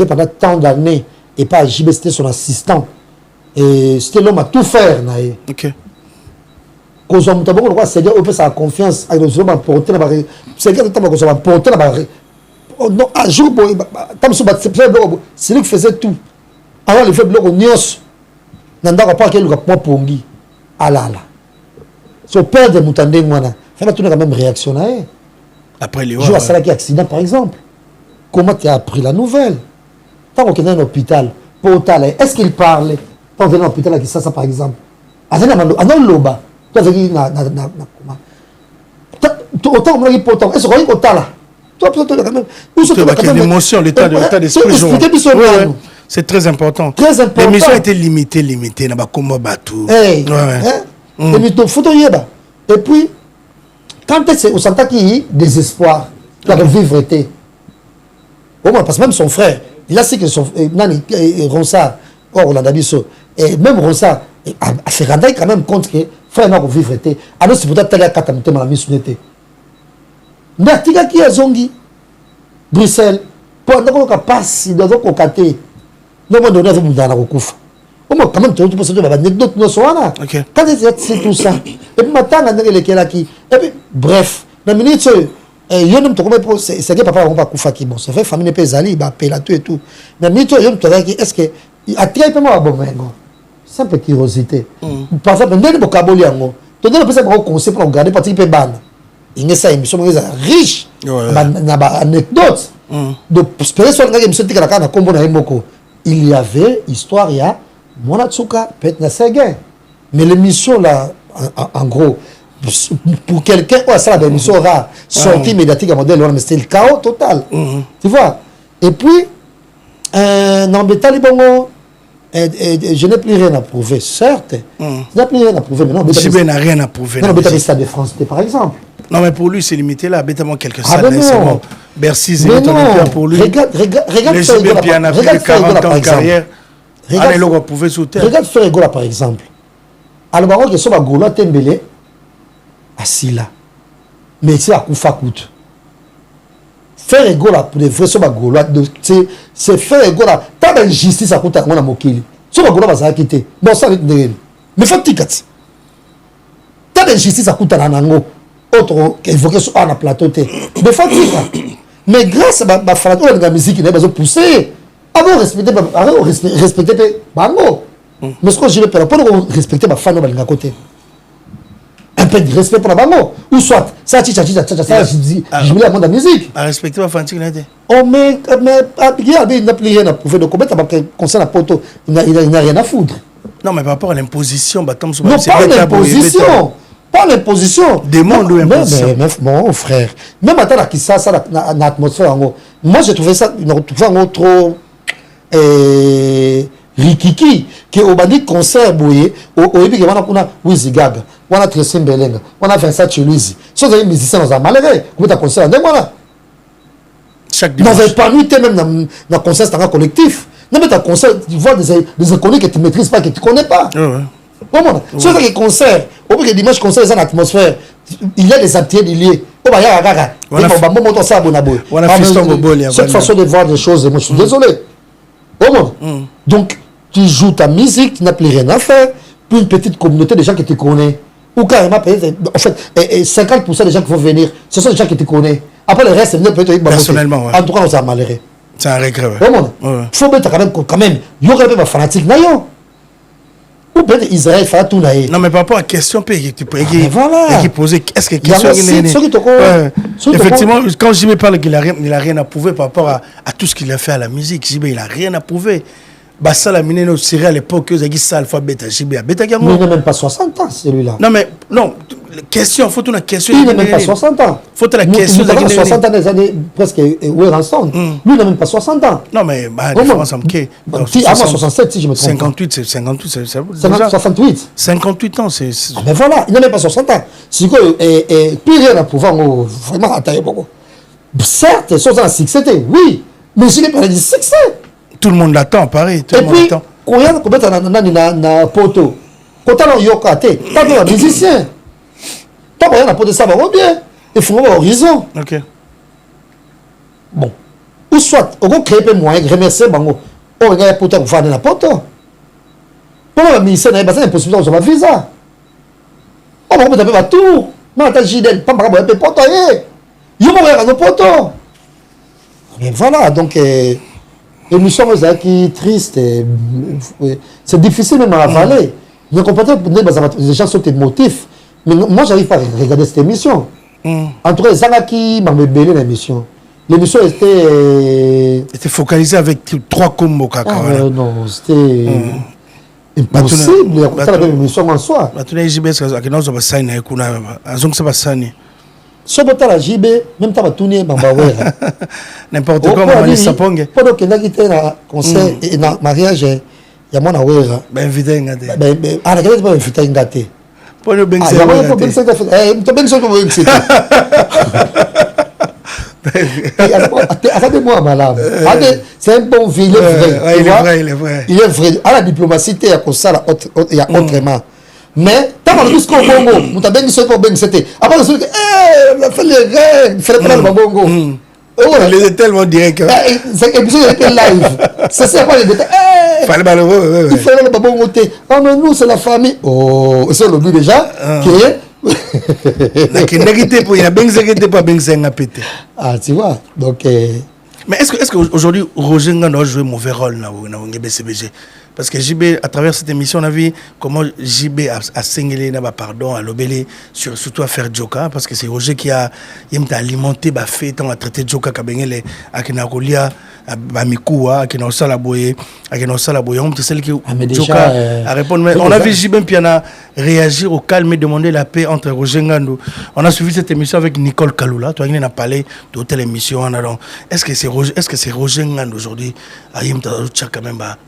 [SPEAKER 2] pendant tant d'années. Et pas JB, c'était son assistant. Et c'était l'homme à tout faire.
[SPEAKER 1] Ok.
[SPEAKER 2] Quand on a dit c'est on peut sa confiance avec les hommes à porter la barre. C'est que on va porter la barre. Non, un jour, c'est lui qui faisait tout. Alors, le fait de l'Ognios, n'en a pas qu'il y ait un pongi. Ah là là. Son père de Moutande, il faut quand même réactionner.
[SPEAKER 1] Après les
[SPEAKER 2] jour à Salaki accident, par exemple. Comment tu as appris la nouvelle? Tant qu'on est dans l'hôpital, est-ce qu'il parlait? Tant qu'on est dans l'hôpital, avec ça, par exemple. Ah non, l'oba. Toi, tu as dit, autant on a dit pourtant. Est-ce qu'on est là? Toi, quand même.
[SPEAKER 1] L'émotion, l'état d'esprit. C'est très important. L'émission était limitée. N'a pas comme bateau.
[SPEAKER 2] Et puis, quand c'est au Santa qui désespoir, qui a vivre été. Parce que même son frère, il a su que son Ronsard, on a dit et même Ronsard a fait rendre quand même compte que frère n'a pas vivre été. Alors c'est peut-être à 4 ans dans la mission d'été. Mais Tiga qui a zongi Bruxelles, pendant qu'on passe, il doit côté. Non, on doit dans la recouf. Quand même, tu peux se dire, anecdote, nous sommes là. Quand c'est tout ça. Et puis maintenant, on a les qui. Et puis, bref, la minute. Et yo n'aime pas c'est que papa on va couper qui bon c'est fait famille pas zali ba pela tout et tout mais mito yo n'aime est-ce que attirer pas moi bon mengo simple curiosité par exemple ndeni bokaboli yango to donner peut-être un conseil pour regarder parce qu'il peut ban il est ça émission riche na ba anecdote donc espérer soit ngaki émission tika na kombo na moko il y avait histoire ya Monatsuka peut-être na Séguin mais l'émission là en gros pour quelqu'un, ça la émission rare, sortie médiatique à modèle, mais c'était le chaos total. Tu vois? Et puis, Non, mais Talibongo, je n'ai plus rien à prouver, certes. Je n'ai plus rien à prouver, mais non.
[SPEAKER 1] JB n'a rien à prouver.
[SPEAKER 2] Non, mais le Stade de France, par exemple.
[SPEAKER 1] Non, mais pour lui, c'est limité là. Bêtement quelques
[SPEAKER 2] Ah,
[SPEAKER 1] salles.
[SPEAKER 2] mais
[SPEAKER 1] C'est
[SPEAKER 2] non.
[SPEAKER 1] bon. Bercy, c'est
[SPEAKER 2] Mais non.
[SPEAKER 1] pour lui.
[SPEAKER 2] Regarde
[SPEAKER 1] Les
[SPEAKER 2] faire
[SPEAKER 1] JB, puis en a plus de 40 ans de carrière. Allez, l'on va prouver sous terre.
[SPEAKER 2] Regarde faire Egola, par exemple. Alors, Baron, qui sont à Gaulois, Tembele, assis là. Mais c'est à Koufakout. Faire Egola, pour les vrais, sont à Gaulois, c'est faire Egola. Pas d'injustice à Kouta, on a moqué. Sont à Gaulois, ça a quitté. Bon, ça, mais faut ticket. Pas d'injustice à Kouta, Nanango. Autre évoqué sur un plateau. Mais faut ticket. Mais grâce à ma frère, la musique, il a besoin de pousser. Avant respecter Bango. Mais ce que je veux faire, pour respecter ma femme, à côté. Un peu de respect pour la Bango. Ou soit, ça, je voulais la musique.
[SPEAKER 1] À respecter ma femme,
[SPEAKER 2] oh, mais, il n'a plus rien à prouver. Donc, comment tu concerne la poteau, il n'a rien à foutre.
[SPEAKER 1] Non, mais par rapport à l'imposition,
[SPEAKER 2] non, pas l'imposition. Pas l'imposition.
[SPEAKER 1] Demande ou imposition.
[SPEAKER 2] Mais, mon frère, même à la ça, l'atmosphère, moi, j'ai trouvé ça trop. Rikiki qui au bandit concert boye au épi que on a Wizi Gaga on a Tresem Belenga on a Vincent Chiluizi so des musiciens dans un malheureux comme ta concert de moi
[SPEAKER 1] chaque
[SPEAKER 2] dimanche n'avait pas nuit même dans concert c'est un collectif non mais ta concert tu vois des inconnus que tu maîtrises pas que tu connais pas comment so des concerts au bout que dimanche concert c'est une atmosphère il y a des activités liées oh bah ya gaga on a moment ça bonabo
[SPEAKER 1] on a fiston boboli
[SPEAKER 2] cette façon de voir des choses moi je suis désolé. Donc, tu joues ta musique, tu n'as plus rien à faire, puis une petite communauté de gens qui te connaissent. Ou carrément, en fait, 50% des gens qui vont venir, ce sont des gens qui te connaissent. Après, le reste, c'est peut-être
[SPEAKER 1] personnellement,
[SPEAKER 2] en tout cas, on s'est malheureux.
[SPEAKER 1] C'est un regret,
[SPEAKER 2] Il faut mettre quand même, il y aura des fanatiques, ou peut-être Israël fera tout naïe.
[SPEAKER 1] Non, mais par rapport à la question qui posait, est-ce que question effectivement, quand JB parle qu'il n'a rien à prouver par rapport à tout ce qu'il a fait à la musique, JB, il n'a rien à prouver. Ça, la mine, nous serait à l'époque que vous ça alphabet JB à Beta
[SPEAKER 2] Mais il n'a même pas 60 ans, celui-là.
[SPEAKER 1] Non, mais non, question, faut une question.
[SPEAKER 2] Il n'a même pas 60 ans.
[SPEAKER 1] Faut la question.
[SPEAKER 2] Il a 60 ans, des années presque où est ensemble. Lui, il n'a même pas 60 ans.
[SPEAKER 1] Non, mais la différence en qui
[SPEAKER 2] moi, 67, si je me trompe.
[SPEAKER 1] 58, c'est 58, c'est
[SPEAKER 2] 68.
[SPEAKER 1] 58 ans, c'est.
[SPEAKER 2] Mais voilà, il n'a même pas 60 ans. C'est que, plus rien à pouvoir vraiment attaquer beaucoup. Certes, 60 ans, succès, oui, mais je n'ai pas dit succès.
[SPEAKER 1] Tout le monde l'attend, pareil.
[SPEAKER 2] Et puis, quand il y a un poteau, quand il y a un yokaté, quand il y a un musicien, quand il y a un poteau, ça va bien. Il faut avoir horizon.
[SPEAKER 1] Ok.
[SPEAKER 2] Bon. Ou soit, on va créer un moyen de remercier Bango. On va gagner poteau pour faire un poteau. Pour le musicien, il y a une possibilité de visa. On va mettre un tour. Mais attends, Gidel, pas par rapport à poteau. Il y a un poteau. Mais voilà, donc. Et nous sommes qui tristes. C'est difficile même à avaler. Je comprends que les gens sont émotifs. Mais moi, je n'arrive pas à regarder cette émission. En tout cas, les gens qui m'ont belé l'émission. L'émission était
[SPEAKER 1] focalisée avec 3 combos.
[SPEAKER 2] Non, c'était impossible. Ça avait une émission en soi. Si on a la JB, même si on a tourné,
[SPEAKER 1] n'importe quoi, on a mis sa pongue.
[SPEAKER 2] Pendant qu'il y a un concert et un mariage, il y a mon aware.
[SPEAKER 1] Ben, invité un gâté.
[SPEAKER 2] Ah, la gâté, pas invité un gâté.
[SPEAKER 1] Pas le ben,
[SPEAKER 2] c'est un gâté. Tu as bien sûr que vous Attendez-moi, madame. C'est un bon vieux,
[SPEAKER 1] il est vrai.
[SPEAKER 2] Il est vrai. À la diplomatie, il y a comme ça, il y a autrement. Mais, tant que nous sommes au Bongo, nous avons dit que c'était. Après, nous avons dit il fallait pas le Bongo.
[SPEAKER 1] Il était tellement direct.
[SPEAKER 2] C'est l'épisode était live. C'est ça, il était. Il fallait le Bongo. Ah, mais nous, c'est la famille. Oh, c'est le but déjà. Ah, tu vois. Donc.
[SPEAKER 1] Mais est-ce qu'aujourd'hui, Roger Nga doit jouer un mauvais rôle dans le BCBG? Parce que JB, à travers cette émission, on a vu comment JB a singlé, pardon, à l'obélé, surtout à faire Joka, parce que c'est Roger qui a alimenté, fait, tant à traiter Joka, à Kenarolia, à Mikoua, à Salaboye, c'est celle qui Joka a répondu. On a vu JB Piana réagir au calme et demander la paix entre Roger Ngando. On a suivi cette émission avec Nicole Kaloula, toi, il a parlé de telle émission. Est-ce que c'est Roger Ngando aujourd'hui?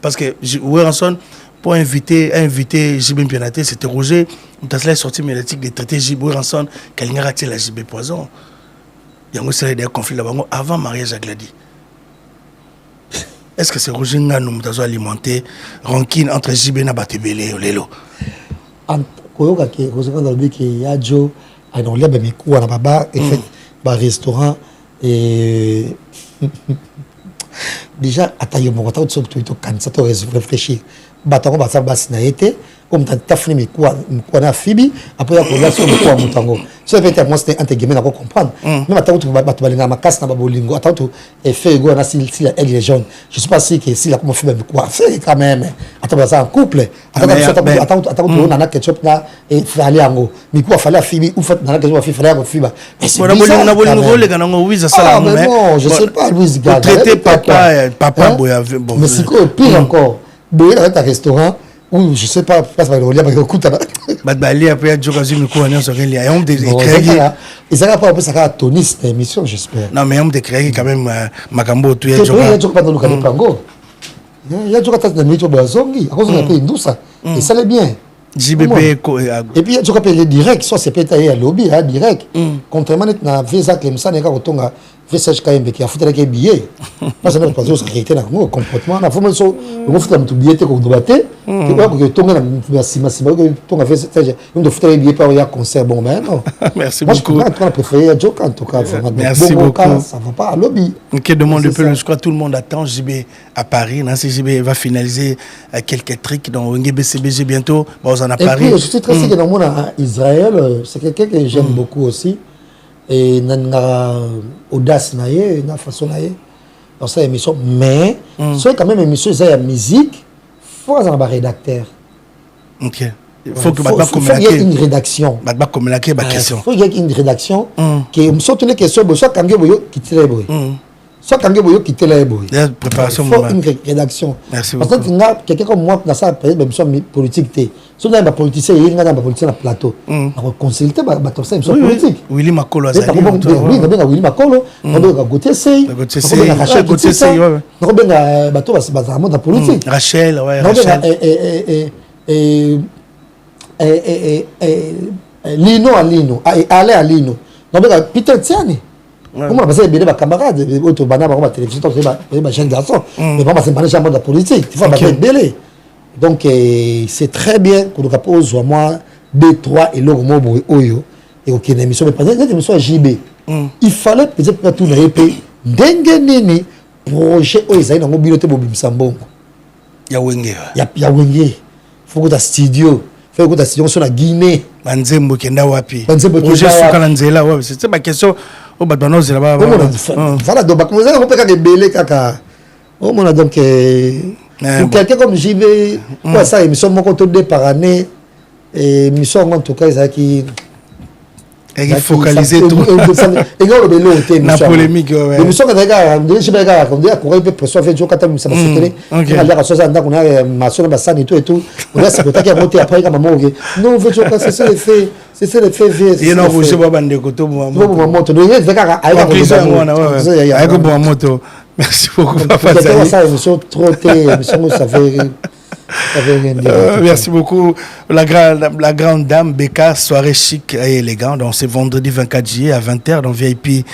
[SPEAKER 1] Parce que Weranson, pour inviter JB Pianaté, c'était Roger. Il est sorti médiatique de traiter JB Weranson, qu'elle n'a raté la JB Poison. Il y a eu des conflits là-bas avant mariage à Glady. Est-ce que c'est Roger Ngando qui a alimenté rancune entre JB et Nabatebele et Lelo?
[SPEAKER 2] Roger Ngando a dit qu'il y a Joe, il y a un restaurant et. Déjà, attends, mon gars, tu as réfléchi. Batango, basa basi na été, comme tu as fait mes quoi na fibi, après il y a sur le quoi mutango. Ça fait moi c'était entre guillemets à comprendre. Même attends tu vas balinga ma casse na babolingo, attends tu fait go na si elle est jaune. Je sais pas si que si la comment fait quoi faire quand même. Attends ça en couple. Attends tu na ketchup na et fallait ango. Mais quoi fallait fibi ou fait na ketchup fallait ango fiba. Mais c'est
[SPEAKER 1] na bolingo les gars ngo Louise ça
[SPEAKER 2] là. Non, je sais pas Louise Gad.
[SPEAKER 1] Traiter papa boya bon.
[SPEAKER 2] Mais c'est quoi pire encore. Boyer dans un restaurant où je sais pas passe par le lien parce que écoute
[SPEAKER 1] Bali après Joka Zumi ko on se relia et on des
[SPEAKER 2] créer et ça va pas ça va toniste émission j'espère.
[SPEAKER 1] Non mais on des créer quand même makambo tout ya
[SPEAKER 2] Joka. Il y a Joka pas dans le cadre pango. Il y a Joka dans le boisongi à cause de pays douce et ça l'est bien.
[SPEAKER 1] JBP
[SPEAKER 2] et puis Joka paye direct soit c'est peut-être à lobby direct contrairement à visa comme ça n'est pas autonga Vessage KMB qui a foutu avec billet. Moi, ça n'a pas besoin de sécurité dans le comportement. La forme sont le fait de billet qu'on doit battre. Tu vois que ton gars n'a sima que ton fait stage. On doit foutre les billets par un concert bon mais non.
[SPEAKER 1] Merci beaucoup.
[SPEAKER 2] Moi, je préfère Joka en tout cas.
[SPEAKER 1] Merci beaucoup.
[SPEAKER 2] Ça va pas à lobby.
[SPEAKER 1] Ok, demande un peu. Je crois que tout le monde attend JB à Paris. Nancy JB va finaliser quelques tricks dans BCBG bientôt. Bon, on en a Paris.
[SPEAKER 2] Et puis, je suis très sûr que dans le monde à Israël, c'est quelqu'un que j'aime beaucoup aussi. Et na audace naie na façon naie dans cette émission mais c'est quand même émission c'est la musique faut avoir un rédacteur.
[SPEAKER 1] OK. Il faut que
[SPEAKER 2] il y ait une rédaction.
[SPEAKER 1] Question.
[SPEAKER 2] Il y ait une rédaction qui me sorte les questions soit quand boyo qui tire boy. Soit quand boyo qui tire boy.
[SPEAKER 1] Préparation
[SPEAKER 2] une rédaction.
[SPEAKER 1] Merci beaucoup.
[SPEAKER 2] Parce que quelqu'un comme moi dans ça même sur politique té. Si on a un politicien, il y a un politicien à plateau. On va consulter une politique.
[SPEAKER 1] Willy Makolo
[SPEAKER 2] Azali. Oui, on a Willy Makolo, on a Gauthier Sey, on a Rachel Gauthier Sey, on a bateau la politique.
[SPEAKER 1] Rachel, ouais,
[SPEAKER 2] Rachel. Lino à Lino, aller à Lino. On a Peter Tiani. Comment on a passé des camarades, autres banana, on a télévision, on a jeune garçon. Mais on va se manier de la politique. Il faut battre belé. Donc c'est très bien qu'on nous pose moi B3 et l'ormo oyo et aucune émission mais pas cette émission à JB. Il fallait peut-être pas tout répéter dengue nini projet oyo dans mobilité bobim sambongo.
[SPEAKER 1] Ya wenge.
[SPEAKER 2] Ya wenge. Faut que ta studio, faut que ta studio sur la Guinée.
[SPEAKER 1] Banzembo kenda wapi.
[SPEAKER 2] Projet
[SPEAKER 1] suka na nzela ouais, c'est ma question au badano zela ba.
[SPEAKER 2] Voilà donc comme ça on peut ka belé kaka. Oh mon donc pour quelqu'un comme JB, quoi ça, émission mon compte 2 par année, et émission en tout cas, ça qui
[SPEAKER 1] focaliser tout.
[SPEAKER 2] Et quand le vélo était
[SPEAKER 1] la polémique, ouais.
[SPEAKER 2] L'émission que regarde, je vais regarder, on dit à courir pression fait jour quand ça va se tenir. On a l'air à 60 ans qu'on a ma soeur Bassan et tout et tout. On a c'est peut-être qui a monté après quand maman OK. Non, fait jour quand c'est ça le fait, c'est ça le fait vieux.
[SPEAKER 1] Et non, je vois bande koto moi.
[SPEAKER 2] Moi moto. Donc il regarde avec
[SPEAKER 1] bon moto. Merci beaucoup
[SPEAKER 2] papa. C'est ça émission trop émission ça fait
[SPEAKER 1] merci beaucoup. La grande dame Beka, soirée chic et élégante. Donc c'est vendredi 24 juillet à 20h dans VIP,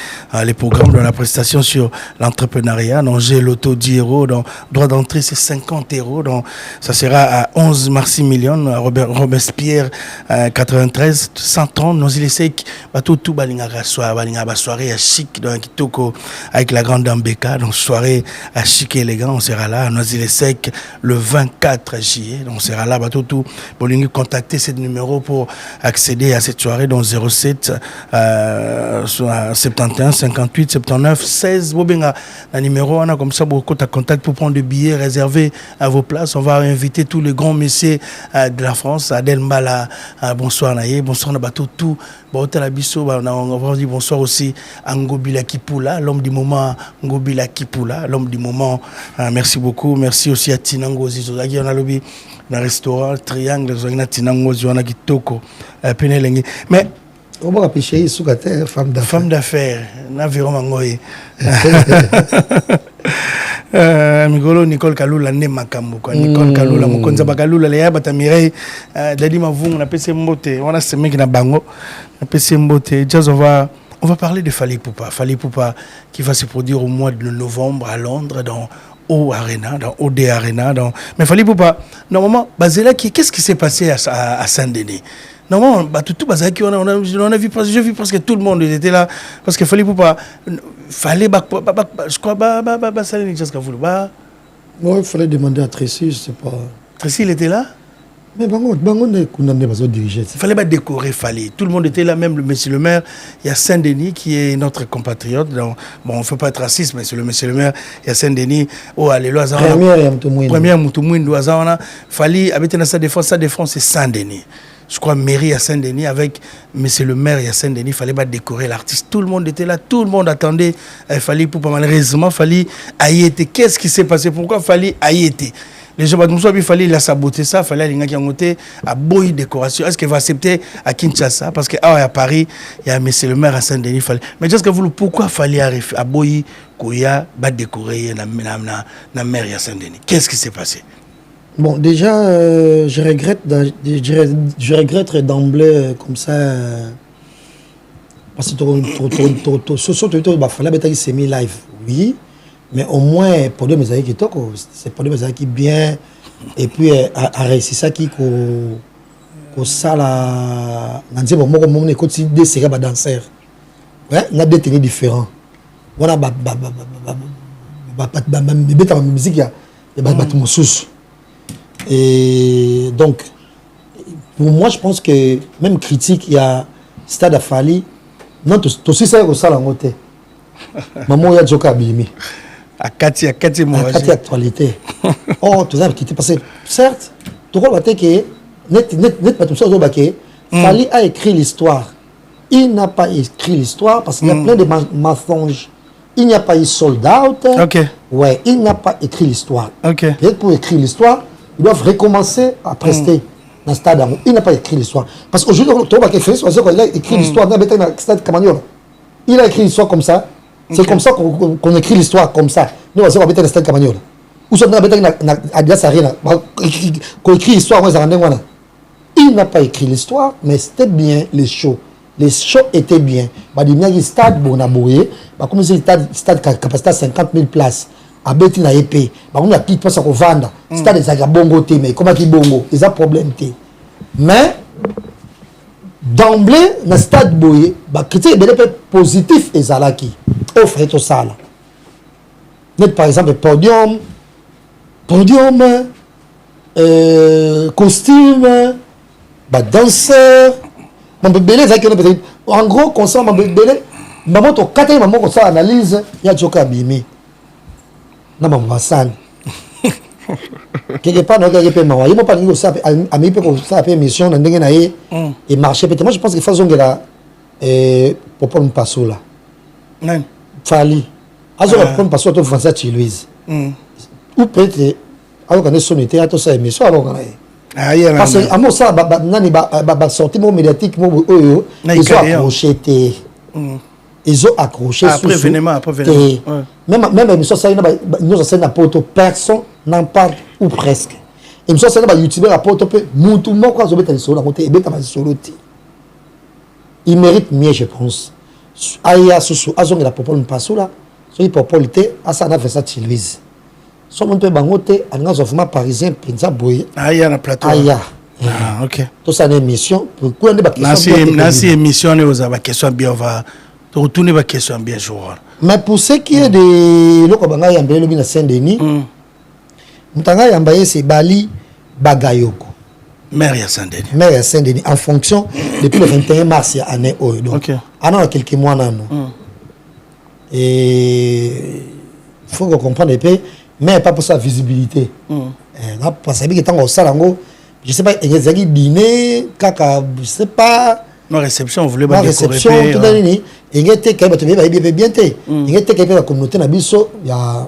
[SPEAKER 1] les programmes de la prestation sur l'entrepreneuriat. Donc j'ai l'auto 10 €. Donc droit d'entrée c'est 50 €. Donc ça sera à 11 Maximilian, Robespierre 93 130. Nous il essaie tout balinga soirée chic dans Kitoko avec la grande dame Beka. Donc soirée chic et élégant. On sera là. Nous il essaie le 24 4 juillet. Donc, on sera là. Tout. Vous pouvez contacter ce numéro pour accéder à cette soirée. Donc, 07 71 58 79 16. Vous avez un numéro. On a comme ça, beaucoup de contact pour prendre des billets, réserver à vos places. On va inviter tous les grands messieurs de la France. Adel Mbala, bonsoir Naye, bonsoir Nabato, tout. On va dire bonsoir aussi à Ngobila Kipula, l'homme du moment. Ngobila Kipula, l'homme du moment. Merci beaucoup. Merci aussi à Tinango Zizozaki. On a lobby dans le restaurant Triangle. On a Tinango Zizozaki Kitoko. Mais
[SPEAKER 2] on va appeler femme d'affaires.
[SPEAKER 1] Femme d'affaires. Naviron Mangoye. Migolo Nicole Kalula ne makambo quoi Nicole Kalula mokonza bakalula le yaba Mireille dadi mavungu na pese mbote on a ce mec na bango na pese mbote just on va parler de Fally Ipupa qui va se produire au mois de novembre à Londres dans O Arena, dans OD Arena. Mais Fally Ipupa, normalement, Bazela, qu'est-ce qui s'est passé à Saint-Denis? Normalement, tout Bazela, on a vu, j'ai vu presque tout le monde était là. Parce que Fally Ipupa, fallait, je crois,
[SPEAKER 2] il fallait demander à Tracy, je sais pas.
[SPEAKER 1] Tracy, il était là?
[SPEAKER 2] Mais on est condamné à diriger.
[SPEAKER 1] Il fallait pas décorer Fally. Tout le monde était là, même le monsieur le maire. Il y a Saint-Denis qui est notre compatriote. Donc, bon, on ne fait pas être raciste, mais c'est le monsieur le maire. Il y a Saint-Denis. Oh, allez, Première Moutoumouine. Fally habite dans sa défense, c'est Saint-Denis. Je crois, mairie à Saint-Denis, avec monsieur le maire, il y a Saint-Denis, il ne fallait pas décorer l'artiste. Tout le monde était là, tout le monde attendait Fally Ipupa. Malheureusement, Fally a y été. Qu'est-ce qui s'est passé? Pourquoi Fally a y été? Les gens, il fallait il a saboté ça, il fallait aller à Boy décoration. Est-ce qu'il va accepter à Kinshasa? Parce qu'à Paris, il y a monsieur le maire à Saint-Denis. Mais est-ce que vous pourquoi fallait à Boy Koya va décorer la maire à Saint-Denis? Qu'est-ce qui s'est passé?
[SPEAKER 2] Bon, déjà, je regrette d'emblée comme ça. Parce que il fallait semi live, oui. Mais au moins, pour deux mes qui toquent, c'est pour deux mes qui bien. Et puis, à réussir ça qui ko ça là. Nanti bon, moi, on écoute des séries de danseurs. Ouais, on a des techniques différents. On a musique, il y a des musique. Et donc, pour moi, je pense que même critique, il y a Stade à Fally. Non, tu aussi ça que ça la montée. Maman, il y a Joka Abimi.
[SPEAKER 1] À Kati
[SPEAKER 2] actualité. Oh, tout ça quitté parce que certes, tu vois que net pas tout ça Fally a écrit l'histoire. Il n'a pas écrit l'histoire parce qu'il y a plein de mensonges. Il n'y a pas eu sold out.
[SPEAKER 1] Okay.
[SPEAKER 2] Ouais, il n'a pas écrit l'histoire.
[SPEAKER 1] Okay.
[SPEAKER 2] Peut-être pour écrire l'histoire, ils doivent recommencer à prester dans le stade. Il n'a pas écrit l'histoire. Parce qu'aujourd'hui, il a écrit l'histoire dans le stade Camagnola. Il a écrit l'histoire comme ça. C'est comme ça qu'on écrit l'histoire comme ça. Nous, on va mettre le stade Camagnola. Ou soit on qu'on écrit l'histoire, il n'a pas écrit l'histoire, mais c'était bien les shows. Les shows étaient bien. Il y a un stade Bonaboye, comme un stade capacité à 50 000 places. À Betty na épée, on a petite place à vendre. C'est des agabongo mais comment qui bongo, ils ont problème mais d'emblée dans stade boye, critique positif et zalaki offre tout ça là. Net par exemple podium, costume, danseur, en gros concert maman to quatre maman comme ça analyse, il y a Joka Abimi. Non, mais ça. Quelque part, il n'y a pas de mal. Il n'y a pas de mal. Il n'y a pas de mission. Et marcher. Moi, je pense qu'il faut que là, pour prendre un passo là. Fally. Alors, pour prendre un passo, il faut faire ça, Louise. Ou peut-être, alors qu'on est sonné, à tout ça, émission, alors qu'on est. Parce que, à moi, ça, sorti médiatique, ils ont accroché. Ils ont accroché.
[SPEAKER 1] Après événement.
[SPEAKER 2] Même l'émission, ça n'a pas personne n'en parle ou presque. L'émission, ça n'a pas YouTuber à porte peu. Tout le monde il mérite mieux, je pense. Aya Soussou, Azong la popole passo là. So popolité, Asa na fait ça Louise. So mon peu bangote, en gazofement parisien, Pinza Boye.
[SPEAKER 1] Aya na plateau.
[SPEAKER 2] Aya.
[SPEAKER 1] Ah, ok.
[SPEAKER 2] Tout ça, une émission. Pourquoi on est pas
[SPEAKER 1] question? Nasi émission, on est question bien, on va retourner la question bien jour.
[SPEAKER 2] Mais pour ce qui est de l'Okobanga Yambé, le Saint-Denis, Moutanga Yambaye, c'est Bali, Bagayoko.
[SPEAKER 1] Maire ya Saint-Denis.
[SPEAKER 2] Maire ya Saint-Denis, en fonction, depuis le 21 mars, il y a année. Donc, on a quelques mois. Et il faut qu'on comprenne un peu, mais pas pour sa visibilité. Parce que tant au salango, je sais pas, il y a des dîner, caca, je sais pas.
[SPEAKER 1] Ma réception, on voulait
[SPEAKER 2] pas réception, tout le monde. Il y a des gens qui bien été. Il y a des gens qui la communauté na biso, il y a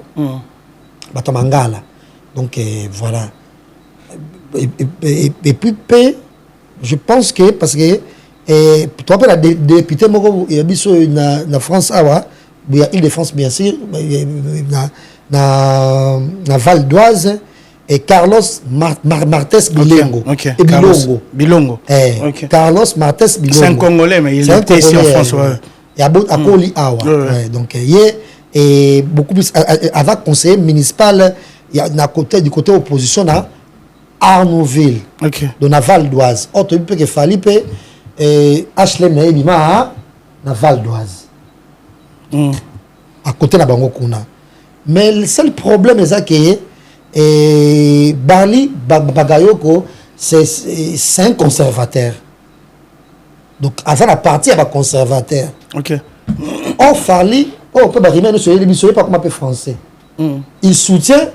[SPEAKER 2] Batamangala. Donc voilà. Et puis je pense que parce que tu appelles la députée il y a biso na France il y a Île-de-France bien sûr, na Val d'Oise. Et Carlos Martes Bilongo.
[SPEAKER 1] Okay.
[SPEAKER 2] Et
[SPEAKER 1] Bilongo.
[SPEAKER 2] Carlos Martes Bilongo.
[SPEAKER 1] C'est un Congolais, mais il était ici en France.
[SPEAKER 2] Il y a beaucoup de Awa. Donc, il y a beaucoup plus. Avant conseiller municipal, il y a du côté opposition, à Arnouville, de la Val d'Oise. Autre peu que Falipe, HLM Ebima, na Val d'Oise. À côté de la Bangokuna. Mais le seul problème, c'est que et Bali Bagayoko, c'est un conservateur. Donc, avant la partie, il y a un conservateur. Or, Fali, on peut ne pas comment français. Il soutient.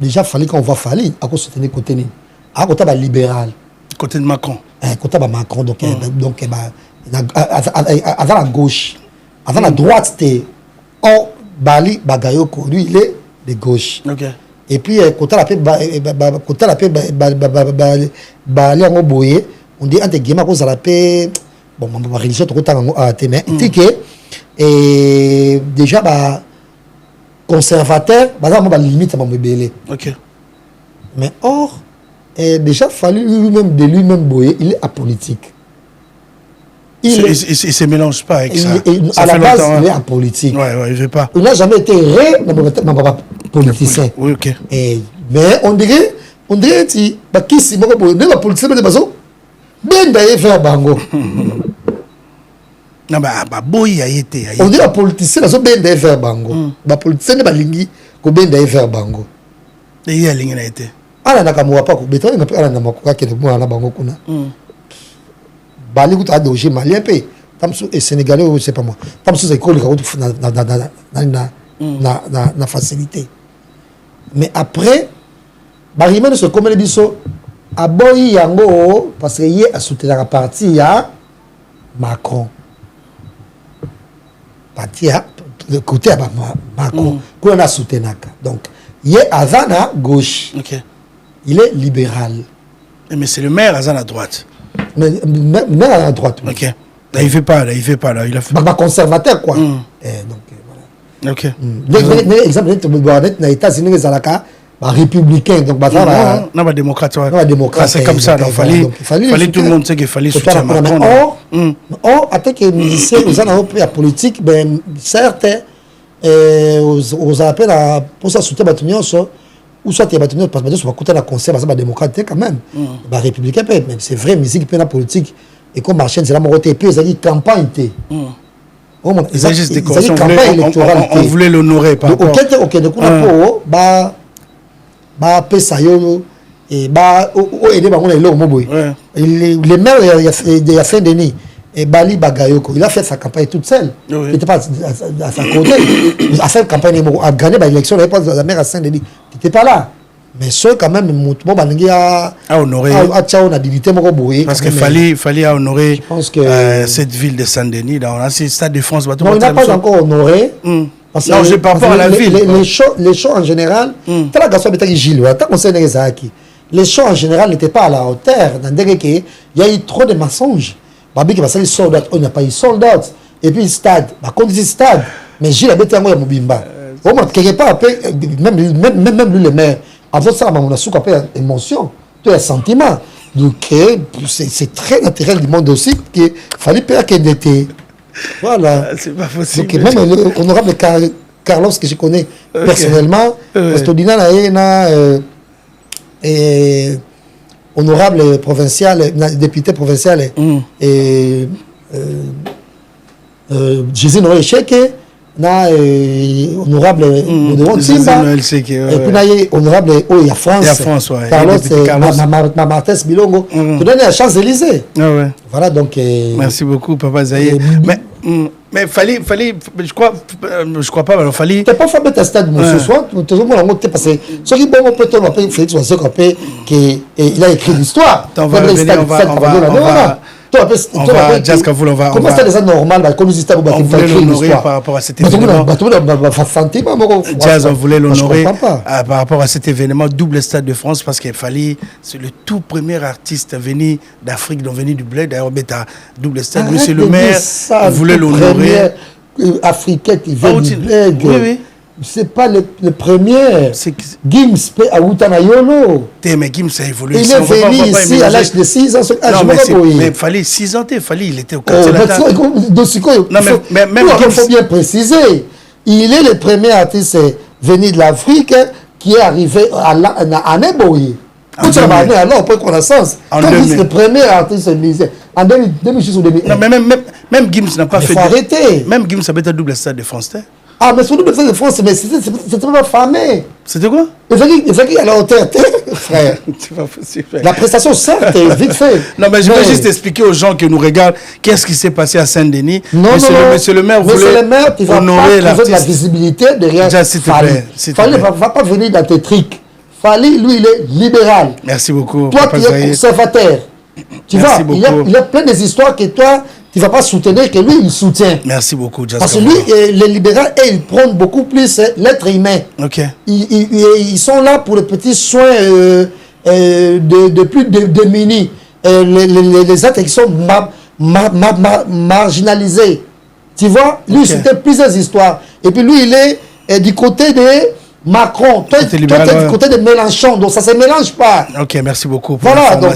[SPEAKER 2] Déjà, Fali, quand on voit Fali, à cause de côté à côté de libéral.
[SPEAKER 1] Côté de Macron.
[SPEAKER 2] Côté de Macron, donc, avant la gauche. Avant la droite, c'était Bali Bagayoko. Lui, il est de gauche. Et puis quand on on dit entre guillemets qu'on s'appelle bon ma religion tout temps à témoin et déjà conservateur limite à m'embêler. Mais or déjà fallu lui-même de lui-même boyer, il est apolitique. Il
[SPEAKER 1] se mélange pas avec ça.
[SPEAKER 2] À la base, il est apolitique.
[SPEAKER 1] Il veut pas.
[SPEAKER 2] Il n'a jamais été politicien.
[SPEAKER 1] Oui,
[SPEAKER 2] mais on dirait que qui si moi la politicien de bazo ben d'ailleurs faire bango.
[SPEAKER 1] Non boy a été.
[SPEAKER 2] On dit la politicien là ben d'ailleurs faire bango. La politicien de balingi ko ben d'ailleurs faire bango.
[SPEAKER 1] Et il y a lingi na été.
[SPEAKER 2] Ala na kamwa pa ko beto na ala na makoka ke mo ala bango kuna. Bali kuta doje malien pe tamsu et sénégalais ou c'est pas moi tamsu c'est quoi na facilité mais après barimene se comme les biso aboyi yango parce que yé a soutenu la partie ya Macron partie à le côté à Macron qu'on a soutenu donc yé azana gauche il est libéral
[SPEAKER 1] mais c'est le maire azana droite.
[SPEAKER 2] Mais à la droite.
[SPEAKER 1] Là, il fait pas là. Il a fait.
[SPEAKER 2] Conservateur quoi. Donc voilà. Exemple, dans les États-Unis, les Alaka, républicain, donc
[SPEAKER 1] non, démocrate.
[SPEAKER 2] C'est
[SPEAKER 1] comme ça. Donc fallait tout le monde sait qu'il fallait soutenir Macron.
[SPEAKER 2] Or, à tel que les musiciens, nous avons pris la politique, ben certes, aux appels à pour ça soutenir Batumio, ou soit il y a Batumio parce que sur côté la conseil, parce que démocrate quand même, républicain même c'est vrai musique puis la politique et comme marché c'est la moralité puis ils ont dit campagne
[SPEAKER 1] ils ont juste des campagne électorale on voulait l'honorer par rapport
[SPEAKER 2] OK donc on a ba pesa yo et ba aider ba on est là au moboy les maires il y a Saint-Denis et Bali Bagayoko il a fait sa campagne toute seule il n'était pas à sa côté il a fait campagne a gagné l'élection il pas la maire à Saint-Denis il n'était pas là mais ceux quand même bon balingi a
[SPEAKER 1] honoré
[SPEAKER 2] a tchao na dignité moko boye
[SPEAKER 1] parce que fallait honorer cette ville de Saint-Denis dans la stade de France
[SPEAKER 2] non il n'a pas encore honoré
[SPEAKER 1] parce que je parle pas à la ville
[SPEAKER 2] les shows en général tant la garçon betaki Gilles tant conseil Nezaki les shows en général n'étaient pas à la hauteur dans des que il y a eu trop de mensonges babi qui va salir soldat on n'a pas eu soldat et puis stade bah quand dit stade mais Gilles a bêté en mobimba au moins quelque part même lui le maire avant ça on a sous après émotion tout un sentiment donc c'est très naturel du monde aussi qu'il fallait pas qu'il était voilà
[SPEAKER 1] c'est pas possible
[SPEAKER 2] donc même l'honorable Carlos que je connais personnellement parce que Dina et honorable provincial député provincial et Jésus Noé Cheke honorable Simba et puis na honorable Oya France Carlos Martès Bilongo tu donnes la Champs-Élysées. Voilà donc
[SPEAKER 1] merci beaucoup Papa Zahir. Mais fallait je crois pas alors fallait
[SPEAKER 2] t'es pas fait mettre stade ce soir tout le monde a parce que ce qui bon peut on appelle Félix Ouassé qui il a écrit l'histoire.
[SPEAKER 1] On va comment
[SPEAKER 2] c'est déjà normal comme si c'était
[SPEAKER 1] par rapport à cet événement. Jazz on voulait l'honorer par rapport à cet événement double stade de France parce qu'il fallait c'est le tout premier artiste venu d'Afrique donc venu du bled d'ailleurs bêta double stade monsieur le maire voulait l'honorer
[SPEAKER 2] africain qui vient du bled. Oui. C'est pas le premier. Gims a Outanayolo.
[SPEAKER 1] Mais Gims a évolué.
[SPEAKER 2] Il est venu ici à l'âge de 6 ans.
[SPEAKER 1] Mais il fallait 6 ans, il était au quartier latin.
[SPEAKER 2] Il faut bien préciser. Il est le premier artiste venu de l'Afrique qui est arrivé à Neboye. Alors, on peut connaissance. Quand il est le premier artiste en 2006 ou 2001.
[SPEAKER 1] Même Gims n'a pas fait.
[SPEAKER 2] Il faut arrêter.
[SPEAKER 1] Même Gims a fait un double stade de France.
[SPEAKER 2] Ah, mais sur le de France, mais c'était pas fameux.
[SPEAKER 1] C'était quoi?
[SPEAKER 2] Il fallait à la hauteur, frère.
[SPEAKER 1] C'est pas possible.
[SPEAKER 2] La prestation, certes, vite fait.
[SPEAKER 1] Non, mais je vais juste expliquer aux gens qui nous regardent qu'est-ce qui s'est passé à Saint-Denis. Monsieur le maire voulait
[SPEAKER 2] honorer la visibilité derrière.
[SPEAKER 1] Déjà, s'il te plaît.
[SPEAKER 2] Fallait va pas venir dans tes trucs. Fallait, lui, il est libéral.
[SPEAKER 1] Merci beaucoup.
[SPEAKER 2] Toi, tu es conservateur. Tu vois, il y a plein des histoires que toi, tu ne vas pas soutenir que lui, il soutient.
[SPEAKER 1] Merci beaucoup, Jazz.
[SPEAKER 2] Parce que lui, les libéraux, ils prennent beaucoup plus l'être humain.
[SPEAKER 1] Ok.
[SPEAKER 2] Ils sont là pour les petits soins de plus démunis. Les êtres qui sont marginalisés. Tu vois, lui, c'était plusieurs histoires. Et puis lui, il est du côté de Macron. Toi, tu es du côté de Mélenchon. Donc, ça ne se mélange pas.
[SPEAKER 1] Ok, merci beaucoup.
[SPEAKER 2] Voilà, donc...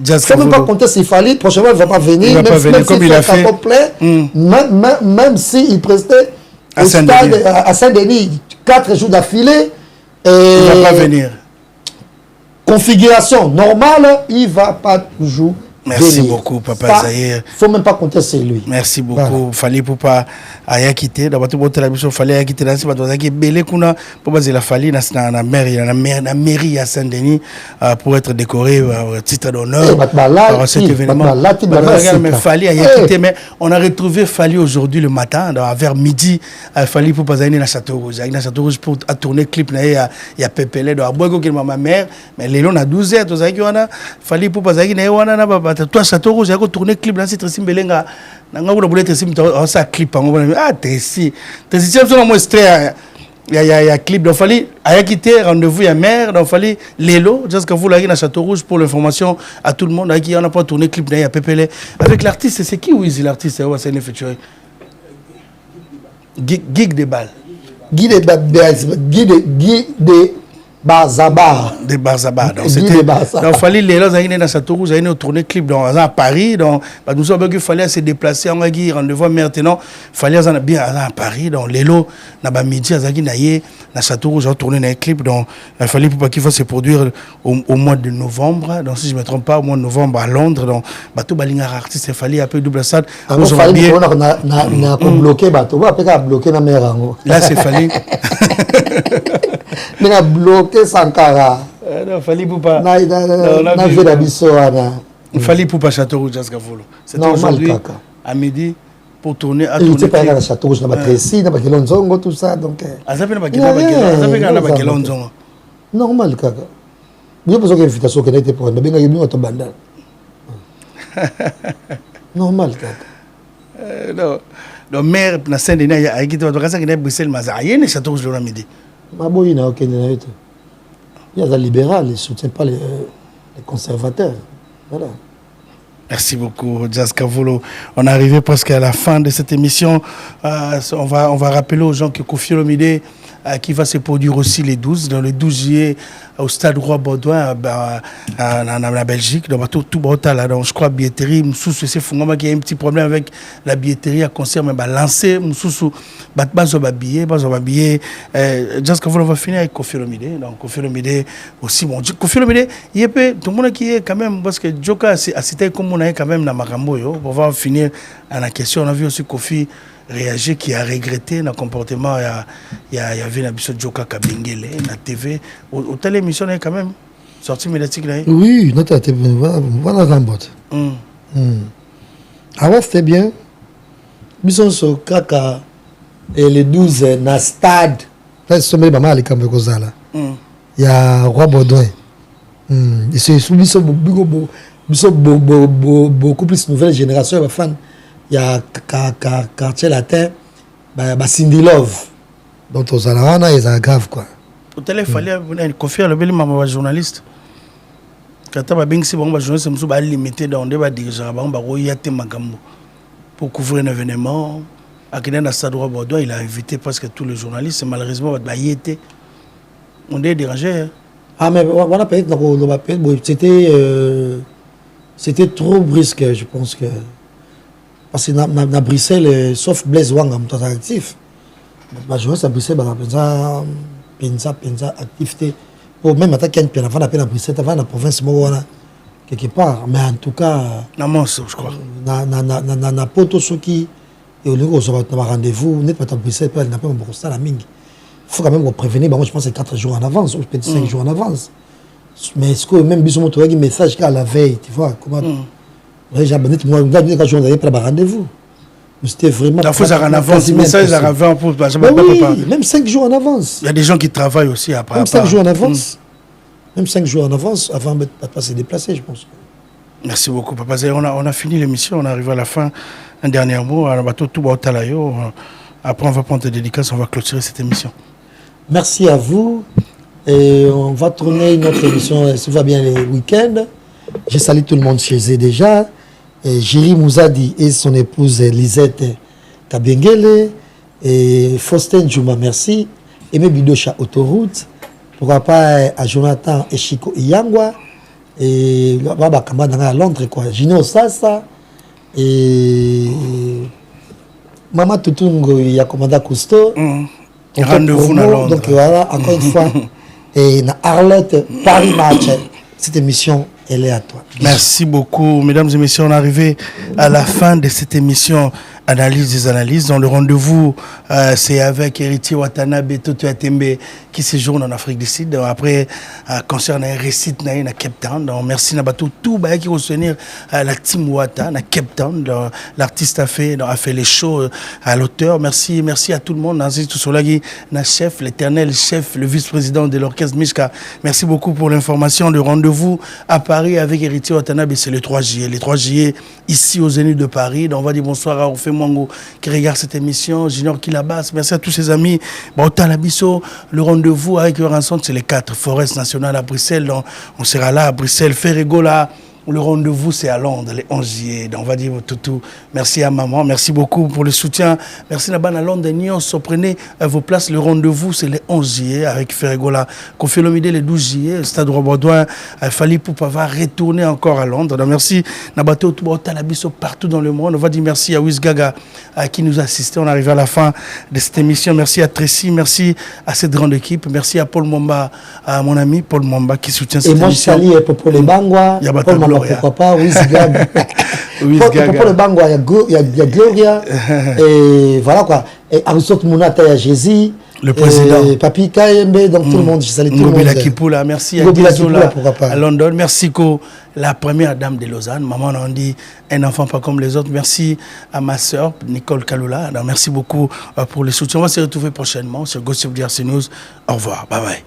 [SPEAKER 2] Il ne faut même pas compter s'il fallait. Prochainement, il ne va pas venir.
[SPEAKER 1] Il va pas venir comme il a fait.
[SPEAKER 2] Complet, même s'il prestait au stade à Saint-Denis 4 jours d'affilée.
[SPEAKER 1] Il ne va pas venir.
[SPEAKER 2] Configuration normale, il ne va pas toujours
[SPEAKER 1] Merci
[SPEAKER 2] venir.
[SPEAKER 1] beaucoup, Papa Zahir.
[SPEAKER 2] Il ne faut même pas compter sur lui.
[SPEAKER 1] Merci beaucoup. Voilà. Fallait pour pas aya quitter. D'abord, tout le monde fallait quitter. Dans ce bateau, ça qui est belé qu'on a pour baser la falli dans la mairie à Saint-Denis pour être décoré titre d'honneur par cet événement. Mais Fali aya quitté. Mais on a retrouvé Fali aujourd'hui le matin vers midi. Fali pour pas aller dans Château Rouge. Dans Château Rouge pour tourner clip. Il y a Pépélé dans Bogo qui est ma mère. Mais les longs à 12 heures. Tout ça qui on a Fali pour pas aller dans toi Château Rouge, j'ai tourné clip dans cette Simbelenga. Nanga vous voulez Tressim, ça clip. Ah Tessi, Tessi, c'est un extrait. Il y a clip. Donc fallait à quitter rendez-vous à mère. Donc fallait Lélo, juste que vous l'avez dans Château Rouge pour l'information à tout le monde. Qui on a pas tourné clip il y a Pépélé avec l'artiste. C'est qui Wizy l'artiste? C'est une feature. Gig de balles.
[SPEAKER 2] Guy de Barzaba.
[SPEAKER 1] De Barzaba. Donc c'était. Donc fallait les gens dans Château Rouge, ils ont tourné clip à Paris. Donc nous savons qu'il fallait se déplacer en rendez-vous maintenant. Fallait bien à Paris. Donc les lots n'a midi à Château Rouge ont tourné un clip. Donc il fallait pour qu'il faut se produire au mois de novembre. Donc si je me trompe pas au mois de novembre à Londres. Donc bateau balingar artiste il fallait un peu double stade.
[SPEAKER 2] On a bloqué bateau. On a bloqué la mer.
[SPEAKER 1] Là c'est fallait.
[SPEAKER 2] Mais a bloqué Sankara.
[SPEAKER 1] Non, fallait pour pas. Il fallait pour pas Château Rouge Jascavolo. C'était aujourd'hui à midi pour tourner à tourner.
[SPEAKER 2] Il pas à Château Rouge, na Précis, na Kelonzongo tout ça donc.
[SPEAKER 1] Azapena ba Kelonzongo.
[SPEAKER 2] Normal kaka. Nous besoin d'invitation que n'était pour na benga yemi to banda. Normal kaka.
[SPEAKER 1] Non. Le maire na Saint-Denis a quitté votre casa qui est Bruxelles Mazaïen et Château Rouge le midi.
[SPEAKER 2] Il y a des libéraux, ils ne soutiennent pas les conservateurs. Voilà.
[SPEAKER 1] Merci beaucoup, Jazz Kavolo. On est arrivé presque à la fin de cette émission. On va rappeler aux gens que Koffi Olomide qui va se produire aussi les 12, dans le 12 juillet au Stade Roi Baudouin en Belgique. Donc, tout là. Donc, je crois billetterie, Moussous, c'est Fungama qui a un petit problème avec la billetterie à concert, mais lancé, Moussous, billet. Jazz Kavolo va finir avec Koffi Olomide. Donc, Koffi Olomide aussi, bon, Koffi Olomide, il y a tout le monde qui est quand même, parce que Joka a cité comme on a quand même dans Makambo, pour pouvoir finir à la question. On a vu aussi Koffi réagi, qui a regretté le comportement. Il y avait un Joka Kabengele, la TV. Au telle émission, quand même, sortie médiatique.
[SPEAKER 2] Oui, notre TV, voilà la boîte. Ah ouais, c'était bien. Bison so kaka et les 12 na stade. Là, c'est sommet maman les camps Kozala. Il y a Roi Baudouin. Et c'est beaucoup plus nouvelle génération de fans. Il y a quartier latin, Cindy Love. Donc aux Alarana, ils sont grave quoi.
[SPEAKER 1] Au télé, il fallait confier le bel maman journaliste. Quand tu as bien si bon journaliste, c'est pas limité dans des dirigeants, pour couvrir un événement. À Kenya Stade Roi Baudouin, il a invité presque tous les journalistes. Malheureusement, on est dérangé.
[SPEAKER 2] Ah mais voilà, c'était trop brusque, je pense que. Parce que dans Bruxelles, sauf Blaise Wang, en temps actif, je pense à Bruxelles, pensa activité. Pour même attaquer une avant la peine à Bruxelles, avant la province, quelque part. Mais en tout cas.
[SPEAKER 1] Je crois.
[SPEAKER 2] Na poto soki et au niveau où rendez-vous, n'est pas à Bruxelles, il n'a pas beaucoup ça la mingue. Il faut quand même vous prévenir, je pense que c'est 4 jours en avance, ou peut-être 5 jours en avance. Mais est-ce que même Bisson a un message qu'à la veille, tu vois, comment. J'ai abonné, moi, quand je n'avais pas de rendez-vous. C'était vraiment.
[SPEAKER 1] La fois en avance, le message arrivé en pause.
[SPEAKER 2] Oui, même 5 jours en avance.
[SPEAKER 1] Il y a des gens qui travaillent aussi après.
[SPEAKER 2] Même 5 jours en avance. Même 5 jours en avance avant de se déplacer, je pense.
[SPEAKER 1] Merci beaucoup, Papa Zé. On a fini l'émission, on arrive à la fin. Un dernier mot, après on va prendre des dédicaces, on va clôturer cette émission.
[SPEAKER 2] Merci à vous. Et on va tourner notre émission, si va bien, les week-ends. Je salue tout le monde chez eux déjà. Jiri Mouzadi et son épouse Lisette Kabengele. Et Faustin Djouma, merci. Aimé Bidocha Autoroute. Pourquoi pas à Jonathan et Chico Iyangwa. Et Baba Kamba à Londres, quoi. Gino Sasa. Et Mama Tutungo Yakomanda Cousteau.
[SPEAKER 1] Rendez-vous dans Londres.
[SPEAKER 2] Donc voilà, encore une fois. Et Arlette Paris Match. Cette émission, elle est à toi.
[SPEAKER 1] Merci beaucoup, mesdames et messieurs. On est arrivé à la fin de cette émission Analyse des analyses. Dans le rendez-vous, c'est avec Héritier Watanabe Toto Atembe qui séjourne en Afrique du Sud. Après, concernant un récit à Cape Town. Donc, merci Nabato tout qui va soutenir la team Wata à Cape Town. L'artiste a fait les shows à l'auteur. Merci à tout le monde. Nancy Toussolagi, le chef, l'éternel chef, le vice-président de l'orchestre Mishka. Merci beaucoup pour l'information. Le rendez-vous à Paris avec Héritier Watanabe, c'est le 3 juillet. Le 3 juillet, ici au Zénith de Paris. Donc, on va dire bonsoir à Orphée Mwango qui regarde cette émission. Junior Kilabas, merci à tous ses amis. Le rendez-vous avec Ranson, c'est les 4 Forest National à Bruxelles. Donc, on sera là à Bruxelles. Ferrego là. Le rendez-vous, c'est à Londres, le 11 juillet. Donc, on va dire tout. Merci à maman. Merci beaucoup pour le soutien. Merci à Londres. Prenez vos places. Le rendez-vous, c'est le 11 juillet avec Ferregola. Kofi Olomide, le 12 juillet. Stade Roi Baudouin. Fali Poupava retourner encore à Londres. Donc, merci. Nabato Talabiso partout dans le monde. On va dire merci à Wiz Gaga qui nous a assisté. On arrive à la fin de cette émission. Merci à Tracy. Merci à cette grande équipe. Merci à Paul Momba, à mon ami Paul Momba qui soutient cette émission.
[SPEAKER 2] Et moi, je salue pour les Bangwa. Pourquoi pas, Wiz Gaga. Pour le Bangwa, il y a Gloria. Et voilà quoi. Et Aristote Mounata, il y a Jésus.
[SPEAKER 1] Le président.
[SPEAKER 2] Papi KMB, donc tout le monde, je salue tout le monde.
[SPEAKER 1] Kipula, merci à Gizola à London. Merci la première dame de Lausanne. Maman on dit un enfant pas comme les autres. Merci à ma soeur Nicole Kalula. Donc, merci beaucoup pour le soutien. On va se retrouver prochainement sur Gossip DRC News. Au revoir. Bye bye.